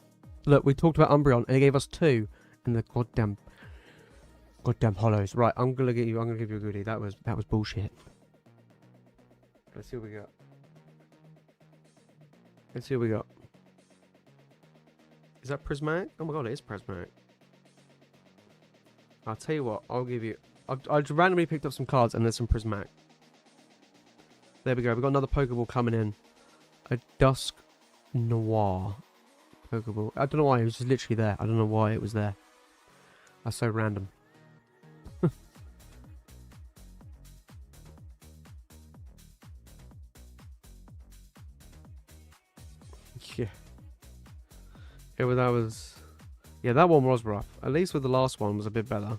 Look, we talked about Umbreon and he gave us 2 in the goddamn hollows. Right, I'm gonna give you a goodie. That was bullshit. Let's see what we got. Let's see what we got. Is that prismatic? Oh my god, it is prismatic. I'll tell you what, I'll give you... I just randomly picked up some cards and there's some prismatic. There we go, we've got another Pokeball coming in. A Dusk Noir Pokeball. I don't know why, it was just literally there. I don't know why it was there. That's so random. Yeah. Yeah, that one was rough. At least with the last one was a bit better.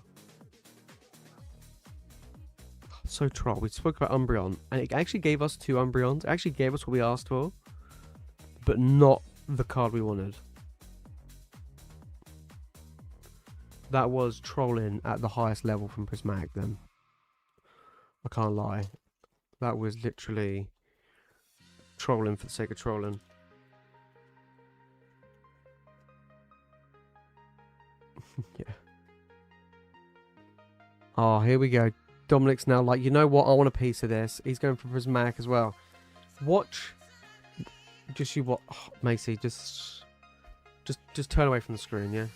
So troll. We spoke about Umbreon, and it actually gave us 2 Umbreons. It actually gave us what we asked for, but not the card we wanted. That was trolling at the highest level from Prismatic then. I can't lie. That was literally trolling for the sake of trolling. Yeah. Oh, here we go. Dominic's now like, you know what? I want a piece of this. He's going for Prismatic as well. Watch. Just you what? Oh, Macy, just turn away from the screen, yeah?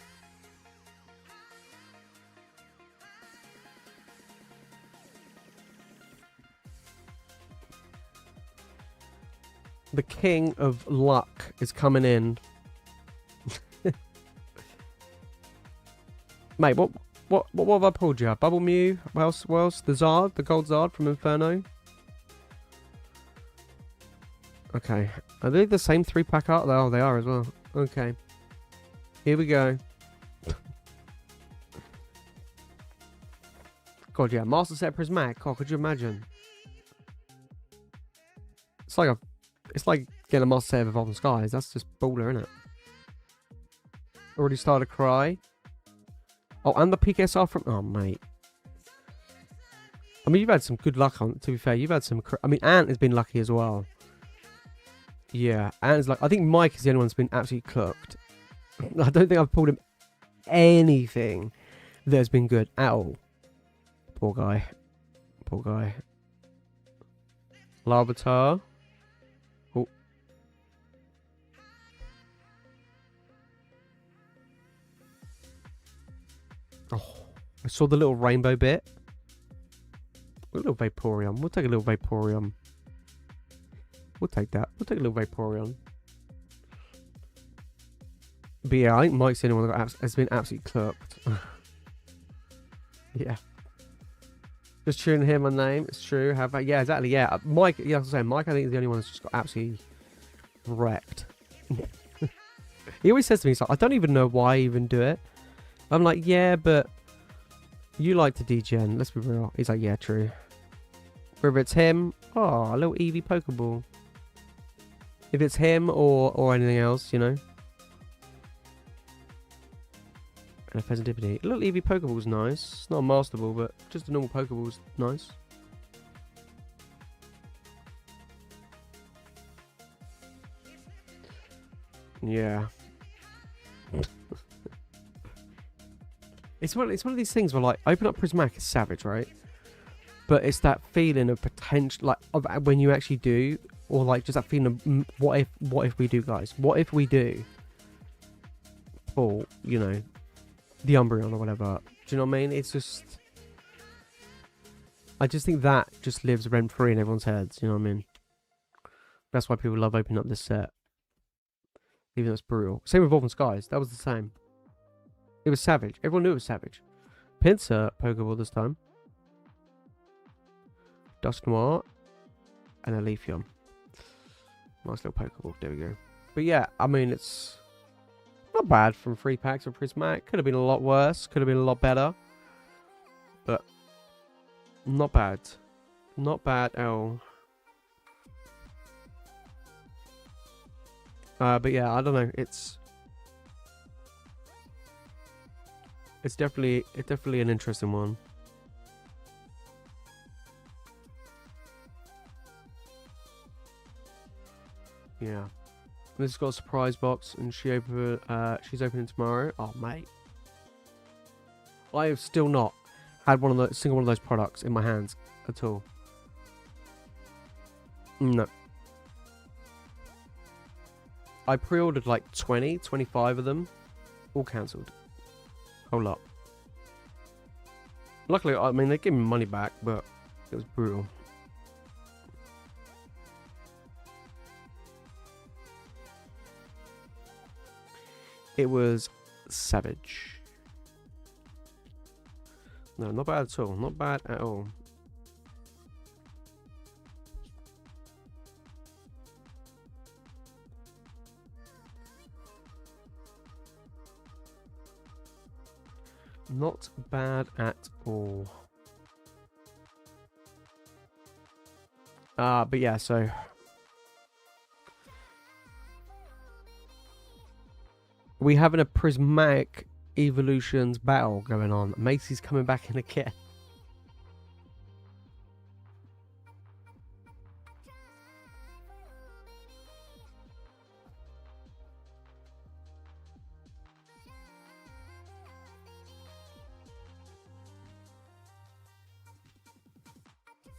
The king of luck is coming in. Mate, what have I pulled you? Bubble Mew? What else? The Zard? The Gold Zard from Inferno? Okay. Are they the same 3-pack art? Oh, they are as well. Okay. Here we go. God, yeah. Master Set Prismatic. Oh, could you imagine? It's like getting a Master Set of Evolving Skies. That's just baller, isn't it? Already started to cry. Oh, and the PKSR from... Oh, mate. I mean, you've had some good luck on... To be fair, you've had some... I mean, Ant has been lucky as well. Yeah, Ant's like... I think Mike is the only one that's been absolutely cooked. I don't think I've pulled him anything that's been good at all. Poor guy. Poor guy. Larvitar. Oh. Oh, I saw the little rainbow bit. A little Vaporeon. We'll take a little Vaporeon. We'll take that. We'll take a little Vaporeon. But yeah, I think Mike's the only one that has been absolutely cooked. Yeah. Just tune to hear my name. It's true. How about... Yeah, exactly. Yeah. Mike, yeah, I was saying, Mike, I think is the only one that's just got absolutely wrecked. He always says to me, he's like, I don't even know why I even do it. I'm like, yeah, but you like to degen. Let's be real. He's like, yeah, true. Whether it's him, oh, a little Eevee Pokeball. If it's him or anything else, you know. And a Pheasantipity. A little Eevee Pokeball's nice. It's not a Master Ball, but just a normal Pokeball's nice. Yeah. It's one of these things where, like, open up Prismatic is savage, right? But it's that feeling of potential, like, of when you actually do, or like just that feeling of what if we do, guys? What if we do? Or, you know, the Umbreon or whatever. Do you know what I mean? It's just, I just think that just lives rent free in everyone's heads. You know what I mean? That's why people love opening up this set, even though it's brutal. Same with Evolving Skies. That was the same. It was savage. Everyone knew it was savage. Pinsir Pokeball this time. Dusk Noir. And a Leafeon. Nice little Pokeball. There we go. But yeah, I mean, it's not bad from 3 packs of Prismatic. Could have been a lot worse. Could have been a lot better. But not bad. Not bad at all. But yeah, I don't know. It's definitely an interesting one. Yeah. This has got a surprise box, and she's opening tomorrow. Oh, mate. I have still not had single one of those products in my hands at all. No. I pre-ordered like 20, 25 of them. All cancelled. Whole lot. Luckily, I mean, they gave me money back, but it was brutal. It was savage. No, not bad at all. Not bad at all. Not bad at all. But yeah, so we having a prismatic evolutions battle going on. Macy's coming back in again.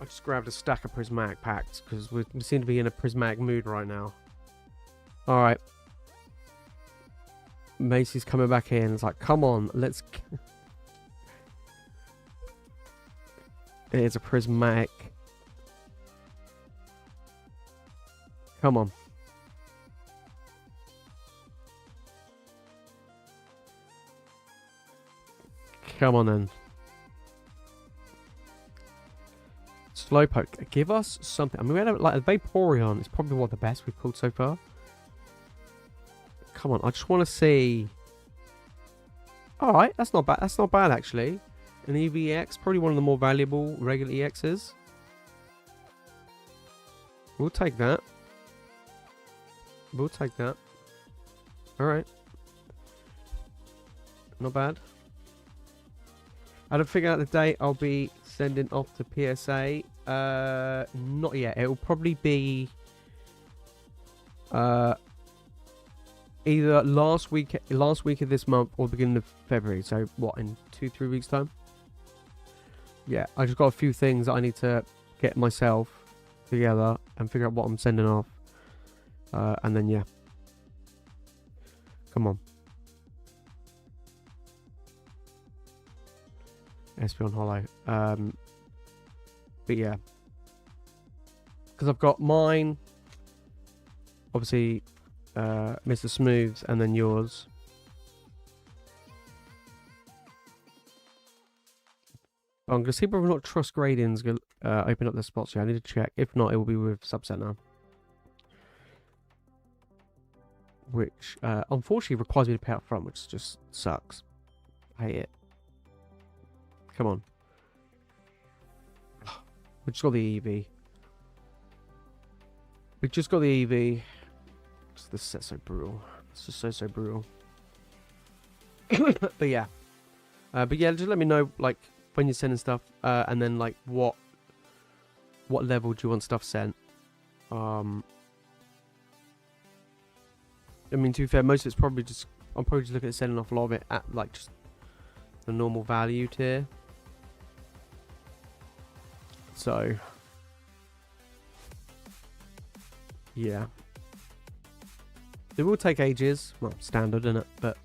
I just grabbed a stack of prismatic packs because we seem to be in a prismatic mood right now. Alright. Macy's coming back in. It's like, come on, let's... It's a prismatic. Come on. Come on then. Slowpoke, give us something. I mean, we had like a Vaporeon. It's probably one of the best we've pulled so far. Come on, I just want to see. All right, that's not bad. That's not bad actually. An EVX, probably one of the more valuable regular EXs. We'll take that. We'll take that. All right. Not bad. I don't figure out the date I'll be sending off to PSA. Not yet. It'll probably be either last week of this month or beginning of February. So what, in 2-3 weeks time? Yeah, I just got a few things that I need to get myself together and figure out what I'm sending off. And then yeah. Come on. Espeon Hollow. But yeah. Because I've got mine, obviously, Mr. Smooth's, and then yours. I'm going to see whether or not Trust Grading's going to open up their spots here. I need to check. If not, it will be with Subset now. Which, unfortunately, requires me to pay up front, which just sucks. I hate it. Come on. We just got the EV. We just got the EV. This set's so brutal. It's just so brutal. But yeah. Just let me know, like, when you're sending stuff, and then, like, what level do you want stuff sent. I mean, to be fair, most of it's probably just... I'm probably just looking at sending off a lot of it at, like, just the normal value tier. So, yeah. It will take ages. Well, standard, isn't it? But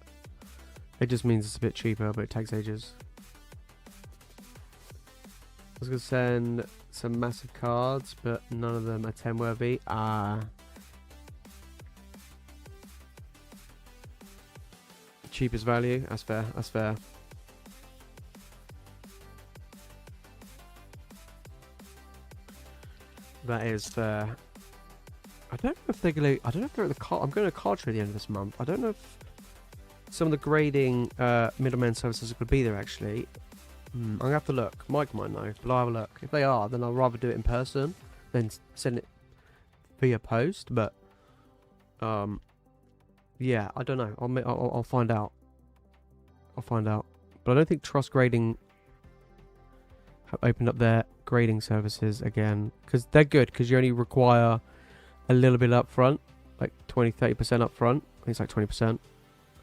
it just means it's a bit cheaper, but it takes ages. I was going to send some massive cards, but none of them are 10 worthy. Cheapest value. That's fair. That's fair. That is fair. I don't know if they're going to... I don't know if they're at the card... I'm going to card trade at the end of this month. I don't know if some of the grading middleman services are going to be there, actually. I'm going to have to look. Mike might know, but I'll have a look. If they are, then I'll rather do it in person than send it via post. But, yeah, I don't know. I'll find out. I'll find out. But I don't think Trust Grading have opened up their grading services again, because they're good, because you only require a little bit up front, like 20-30% up front. I think it's like 20%.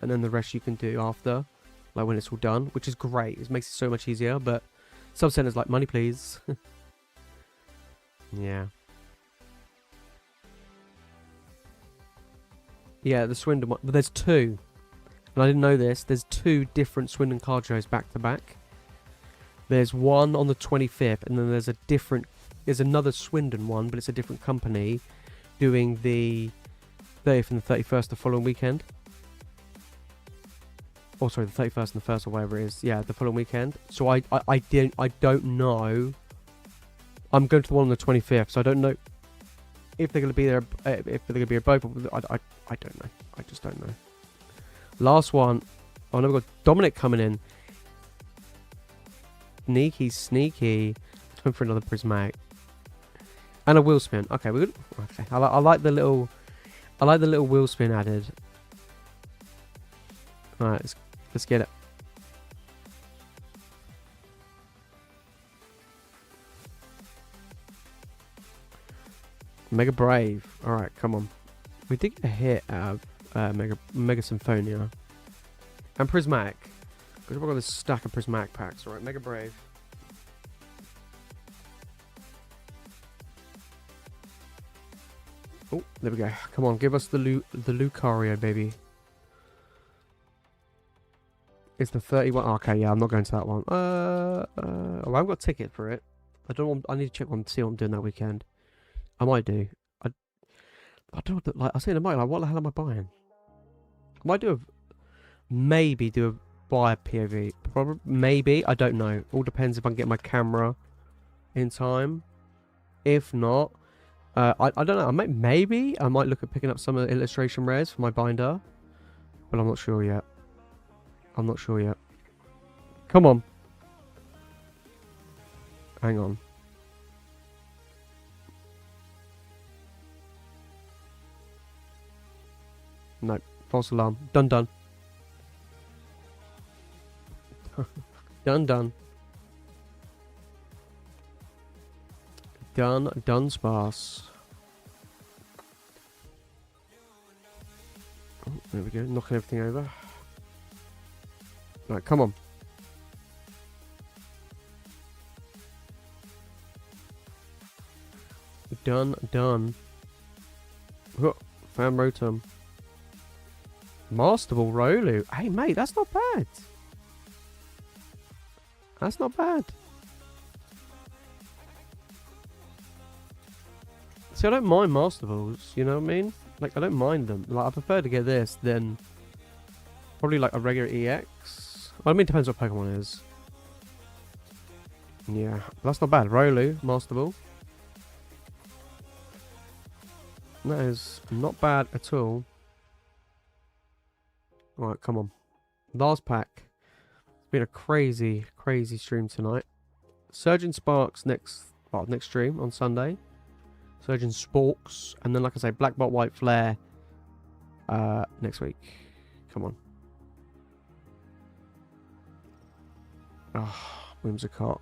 And then the rest you can do after, like when it's all done, which is great. It makes it so much easier, but some centers like, money please. Yeah. Yeah, the Swindon one. But there's two. And I didn't know this. There's two different Swindon card shows back to back. There's one on the 25th, and then there's another Swindon one, but it's a different company doing the 30th and the 31st the following weekend. Oh, sorry, the 31st and the 1st or whatever it is. Yeah, the following weekend. So I don't know. I'm going to the one on the 25th, so I don't know if they're going to be there, if they're going to be at both. I don't know. I just don't know. Last one. Oh, no, we've got Dominic coming in. Sneaky. Let's go for another prismatic. And a wheel spin. Okay, we're good. Okay, I like the little wheel spin added. All right, let's get it. Mega Brave. Alright, come on. We did get a hit out of Mega Symphonia. And Prismatic. Because we've got this stack of Prismatic packs. Alright, Mega Brave. Oh, there we go. Come on, give us the Lucario, baby. It's the 31. Okay, yeah, I'm not going to that one. Oh, I haven't got a ticket for it. I need to check see what I'm doing that weekend. I might do. I don't know. Like I said, I might. Like, what the hell am I buying? I might maybe do a buy a POV. Probably, maybe. I don't know. All depends if I can get my camera in time. If not, I don't know. Maybe I might look at picking up some of the illustration rares for my binder, but I'm not sure yet. Come on. Hang on. No, false alarm. Done. Done sparse. Oh, there we go, knocking everything over. Right, come on. Done. Oh, Fan Rotom. Masterable Rolu. Hey, mate, that's not bad. See, I don't mind Masterballs, you know what I mean? Like, I don't mind them. Like, I prefer to get this than probably like a regular EX. Well, I mean, it depends what Pokemon is. Yeah, that's not bad. Rolu, Masterball. That is not bad at all. Alright, come on. Last pack. It's been a crazy stream tonight. Surgeon Sparks next stream on Sunday. Surgeon Sporks. And then, like I say, Black Bot White Flare next week. Come on. Oh, Whimsicott.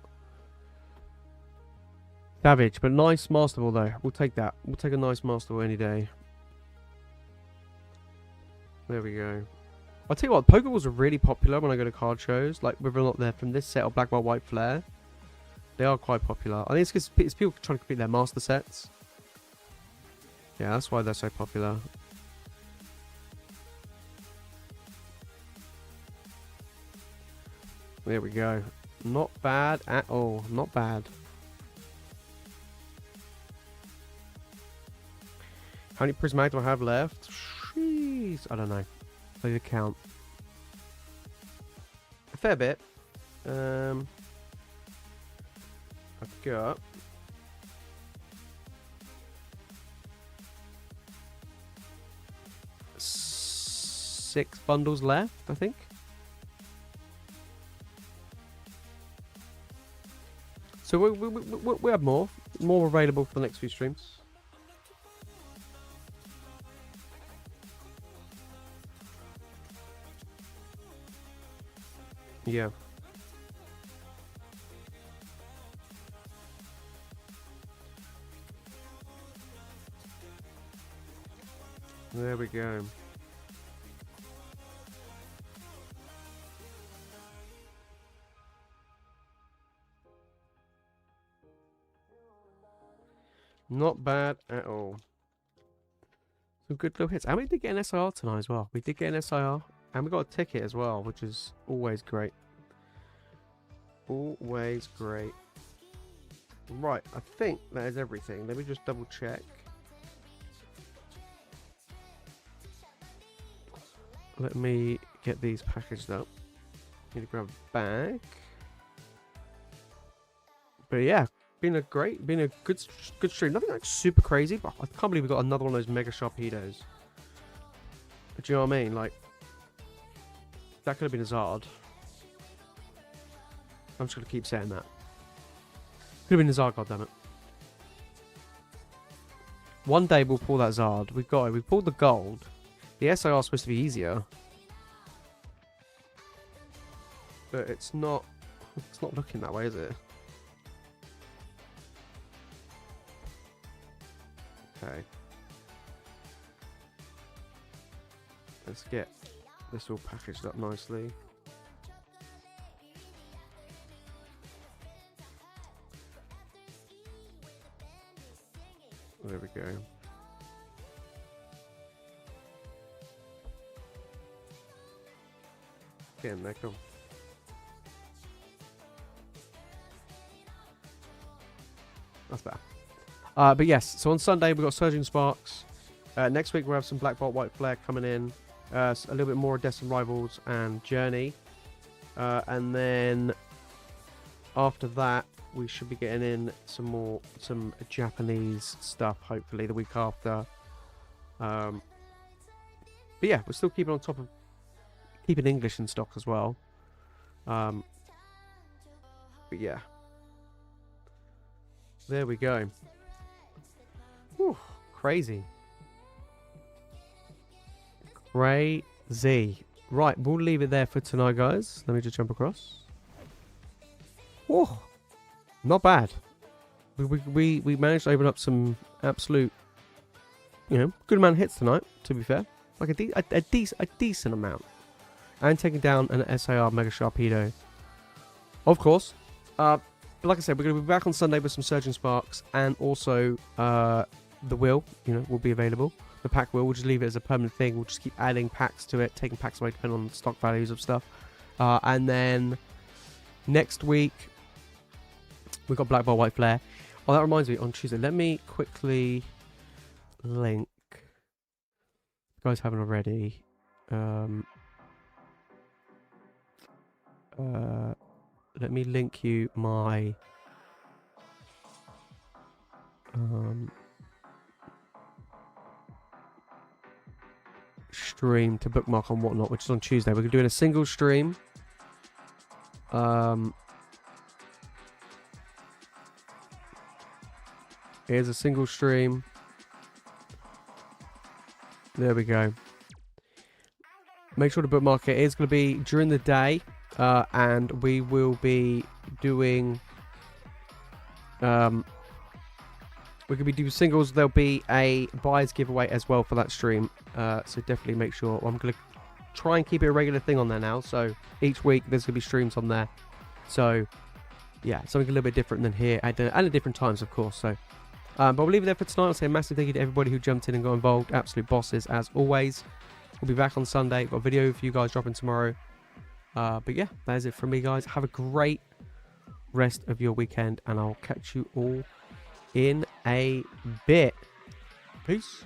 Savage, but nice Master Ball though. We'll take that. We'll take a nice Master Ball any day. There we go. I'll tell you what, Pokeballs are really popular when I go to card shows. Like, whether or not they're from this set or Black Ball White Flare. They are quite popular. I think it's because it's people trying to complete their master sets. Yeah, that's why they're so popular. There we go. Not bad at all. Not bad. How many Prismatic do I have left? Jeez, I don't know. I need to count. A fair bit. I've got 6 bundles left, I think. So we have more available for the next few streams. Yeah. There we go. Not bad at all. Some good little hits. And we did get an SIR tonight as well. We did get an SIR. And we got a ticket as well, which is always great. Always great. Right, I think that is everything. Let me just double check. Let me get these packaged up. Need to grab a bag. But yeah, been a good stream. Nothing like super crazy, but I can't believe we got another one of those mega sharpedos. Do you know what I mean? Like, that could have been a Zard. I'm just gonna keep saying that. Could have been a Zard, goddammit. One day we'll pull that Zard. We've got it. We pulled the gold. The SIR is supposed to be easier, but it's not. It's not looking that way, is it? Okay. Let's get this all packaged up nicely. There we go. Get in there, come. That's better. But yes, so on Sunday we've got Surging Sparks. Next week we'll have some Black Bolt White Flare coming in. A little bit more Destined Rivals and Journey. And then after that we should be getting in some Japanese stuff hopefully the week after. But yeah, we're still keeping on top of keeping English in stock as well. But yeah. There we go. Whew, crazy. Crazy. Right, we'll leave it there for tonight, guys. Let me just jump across. Whew, not bad. We managed to open up some absolute, good amount of hits tonight, to be fair. Like a decent amount. And taking down an SIR Mega Sharpedo. Of course. But like I said, we're going to be back on Sunday with some Surging Sparks. And also, the wheel, will be available. The pack wheel, we'll just leave it as a permanent thing. We'll just keep adding packs to it, taking packs away depending on the stock values of stuff. And then next week, we've got Black Bolt White Flare. Oh, that reminds me, on Tuesday, let me quickly link. If you guys haven't already. Let me link you my stream to bookmark on whatnot, which is on Tuesday. We're doing a single stream. Here's a single stream. There we go. Make sure to bookmark it. It's going to be during the day. And we will be doing we could be doing singles. There'll be a buyers giveaway as well for that stream, so definitely make sure. I'm going to try and keep it a regular thing on there now, so each week there's going to be streams on there, so yeah, something a little bit different than here and at different times, of course. So but we'll leave it there for tonight. I'll say a massive thank you to everybody who jumped in and got involved. Absolute bosses as always. We'll be back on Sunday. Got a video for you guys dropping tomorrow. But yeah, that is it from me, guys. Have a great rest of your weekend, and I'll catch you all in a bit. Peace.